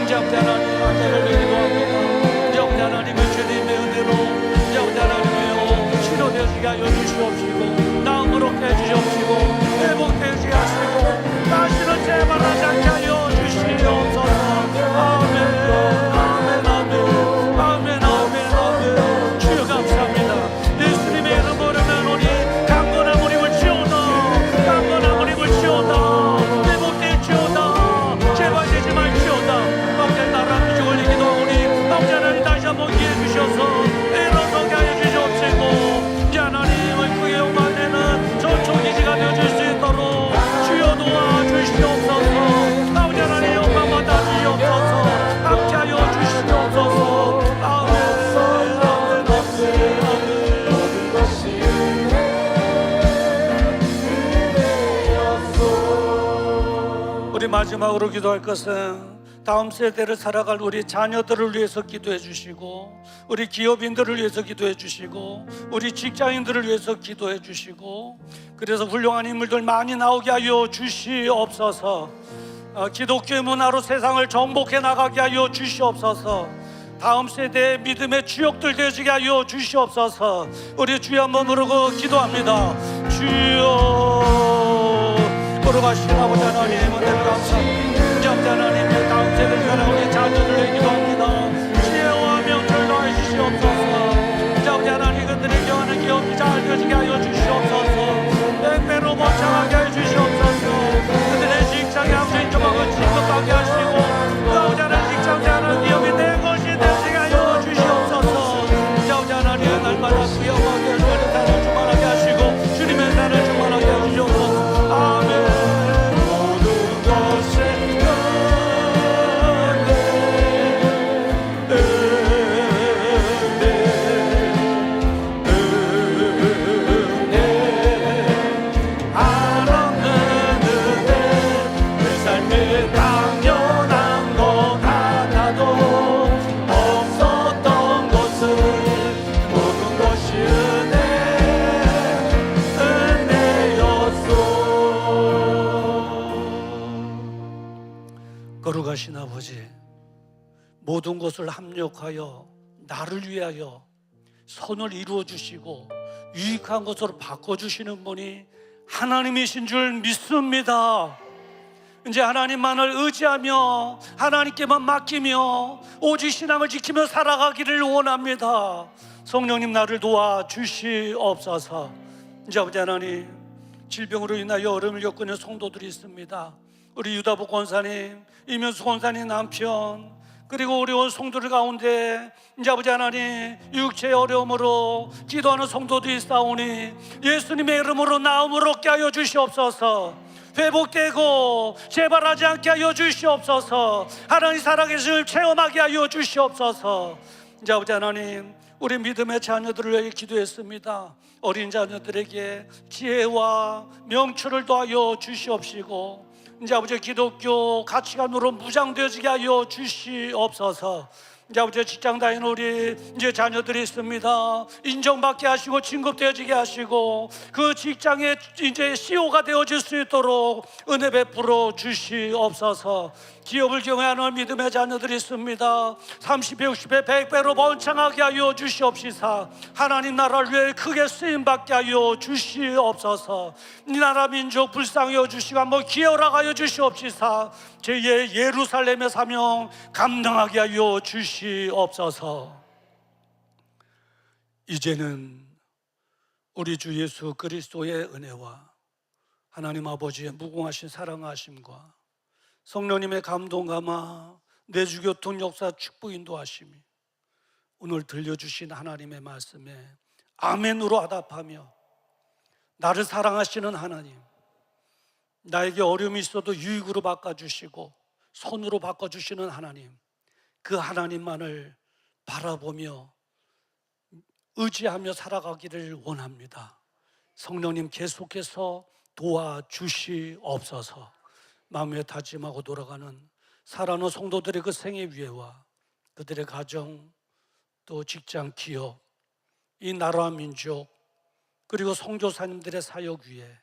이제 아버지 하나님 은혜를 기도합니다. 이제 아버지 하나님의 주님의 은혜로 이제 아버지 하나님의 치료되시게 하여 주시옵시고 나음으로 해주시옵시고 회복되시게 하시고 다시는 재발하지 않게 하여 주시옵소서. 아멘 아멘 아멘 아멘 아멘 아멘. 주여 감사합니다. 예수님의 이름 부르면 우리 강건한 무림을 치우다. 강건한 무림을 치우다. 회복될지어다. 재발되지 말지어다. 아버지 나라 민족을 기도하오니 아버지 하나님 다시 한번 기회 주셔서 일어서게 하여 주시옵시고 이제 하나님의 크게 용만되는 전초기지가 되어줄 수 있도록 주여 도와주시옵소서. 아버지 하나님 영광 받아 주시옵소서. 함께하여 주시옵소서. 아멘 아멘 아멘. 우리 마지막으로 기도할 것은 다음 세대를 살아갈 우리 자녀들을 위해서 기도해 주시고 우리 기업인들을 위해서 기도해 주시고 우리 직장인들을 위해서 기도해 주시고 그래서 훌륭한 인물들 많이 나오게 하여 주시옵소서. 기독교의 문화로 세상을 정복해 나가게 하여 주시옵소서. 다음 세대의 믿음의 주역들 되시게 하여 주시옵소서. 우리 주여 한번 부르고 기도합니다. 주여 걸어가신 아버지 하나님 은혜를 감사합니다. 하나님 다음 세대를 살아오는 자녀들에게 기도합니다. 지혜와 명철을 더해 주시옵소서. 아버지 하나님 그들의 교하는 기업이 잘 되어지게 하여 주시옵소서. 백배로 번창하게 하여 주시옵소서. 그들의 직장에 아버지 인정하고 진급하게 하시고 아버지 하나님 직장 잘하는 기업이 내 것이 되시게 하여 주시옵소서. 아버지 하나님 날마다 수영하게 하시고 나를 충만하게 하시고 주님의 나를 충만하게 하여 주시옵소서. 거룩하신 아버지, 모든 것을 합력하여 나를 위하여 선을 이루어 주시고 유익한 것으로 바꿔주시는 분이 하나님이신 줄 믿습니다. 이제 하나님만을 의지하며 하나님께만 맡기며 오직 신앙을 지키며 살아가기를 원합니다. 성령님, 나를 도와주시옵소서. 이제 아버지 하나님, 질병으로 인하여 어려움을 겪고 있는 성도들이 있습니다. 우리 유다복 권사님, 이면수 권사님 남편, 그리고 우리 온 성도들 가운데 이제 아버지 하나님, 육체의 어려움으로 기도하는 성도들이 있사오니 예수님의 이름으로 나음을 얻게 하여 주시옵소서. 회복되고 재발하지 않게 하여 주시옵소서. 하나님 살아계심을 체험하게 하여 주시옵소서. 이제 아버지 하나님, 우리 믿음의 자녀들을 위해 기도했습니다. 어린 자녀들에게 지혜와 명철을 더하여 주시옵시고 이제 아버지 기독교 가치관으로 무장되어지게 하여 주시옵소서. 이제 아버지 직장 다니는 우리 이제 자녀들이 있습니다. 인정받게 하시고 진급되어지게 하시고 그 직장에 이제 CEO가 되어질 수 있도록 은혜 베풀어 주시옵소서. 기업을 경외하는 믿음의 자녀들이 있습니다. 30배, 60배, 100배로 번창하게 하여 주시옵시사. 하나님 나라를 위해 크게 쓰임받게 하여 주시옵소서. 이 나라 민족 불쌍히 여주시고 한번 기어나가여 주시옵시사. 제2의 예루살렘의 사명 감당하게 하여 주시옵소서. 이제는 우리 주 예수 그리스도의 은혜와 하나님 아버지의 무궁하신 사랑하심과 성령님의 감동감화 내주교통 역사 축복 인도하심이 오늘 들려주신 하나님의 말씀에 아멘으로 화답하며 나를 사랑하시는 하나님, 나에게 어려움이 있어도 유익으로 바꿔주시고 선으로 바꿔주시는 하나님, 그 하나님만을 바라보며 의지하며 살아가기를 원합니다. 성령님 계속해서 도와주시옵소서. 마음에 다짐하고 돌아가는 사랑하는 성도들의 그 생애 위에와 그들의 가정, 또 직장, 기업, 이 나라와 민족, 그리고 선교사님들의 사역 위에,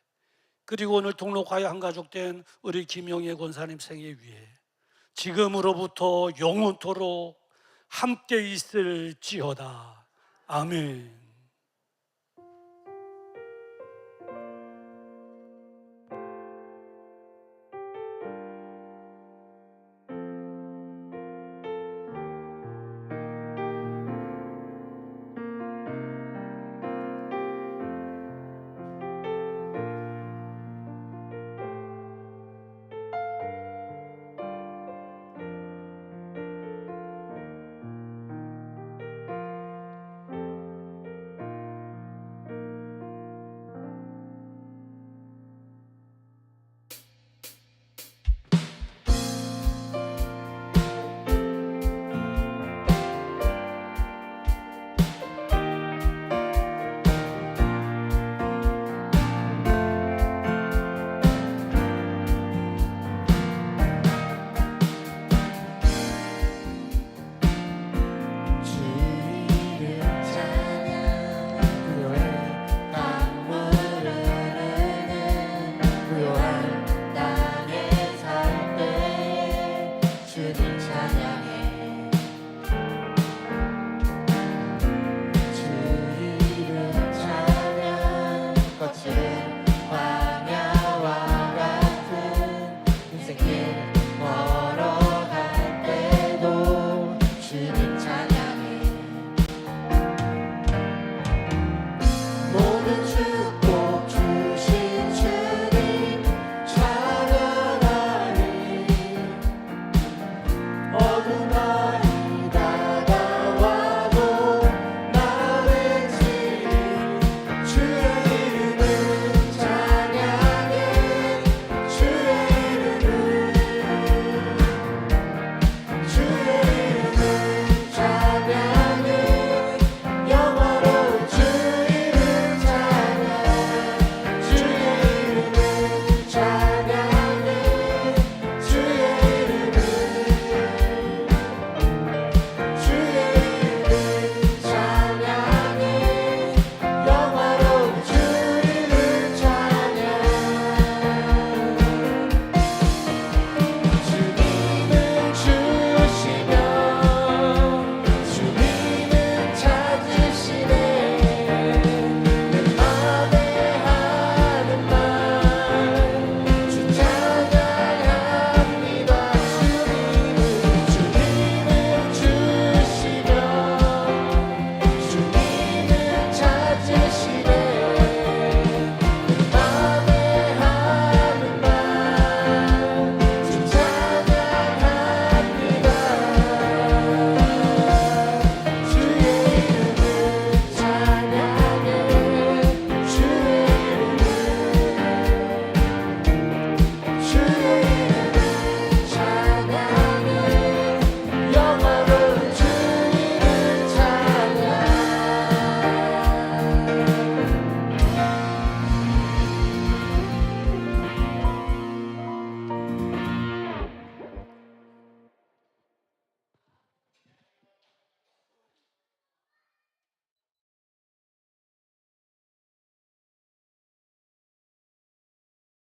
그리고 오늘 등록하여 한가족된 우리 김영애 권사님 생애 위에 지금으로부터 영원토록 함께 있을지어다. 아멘.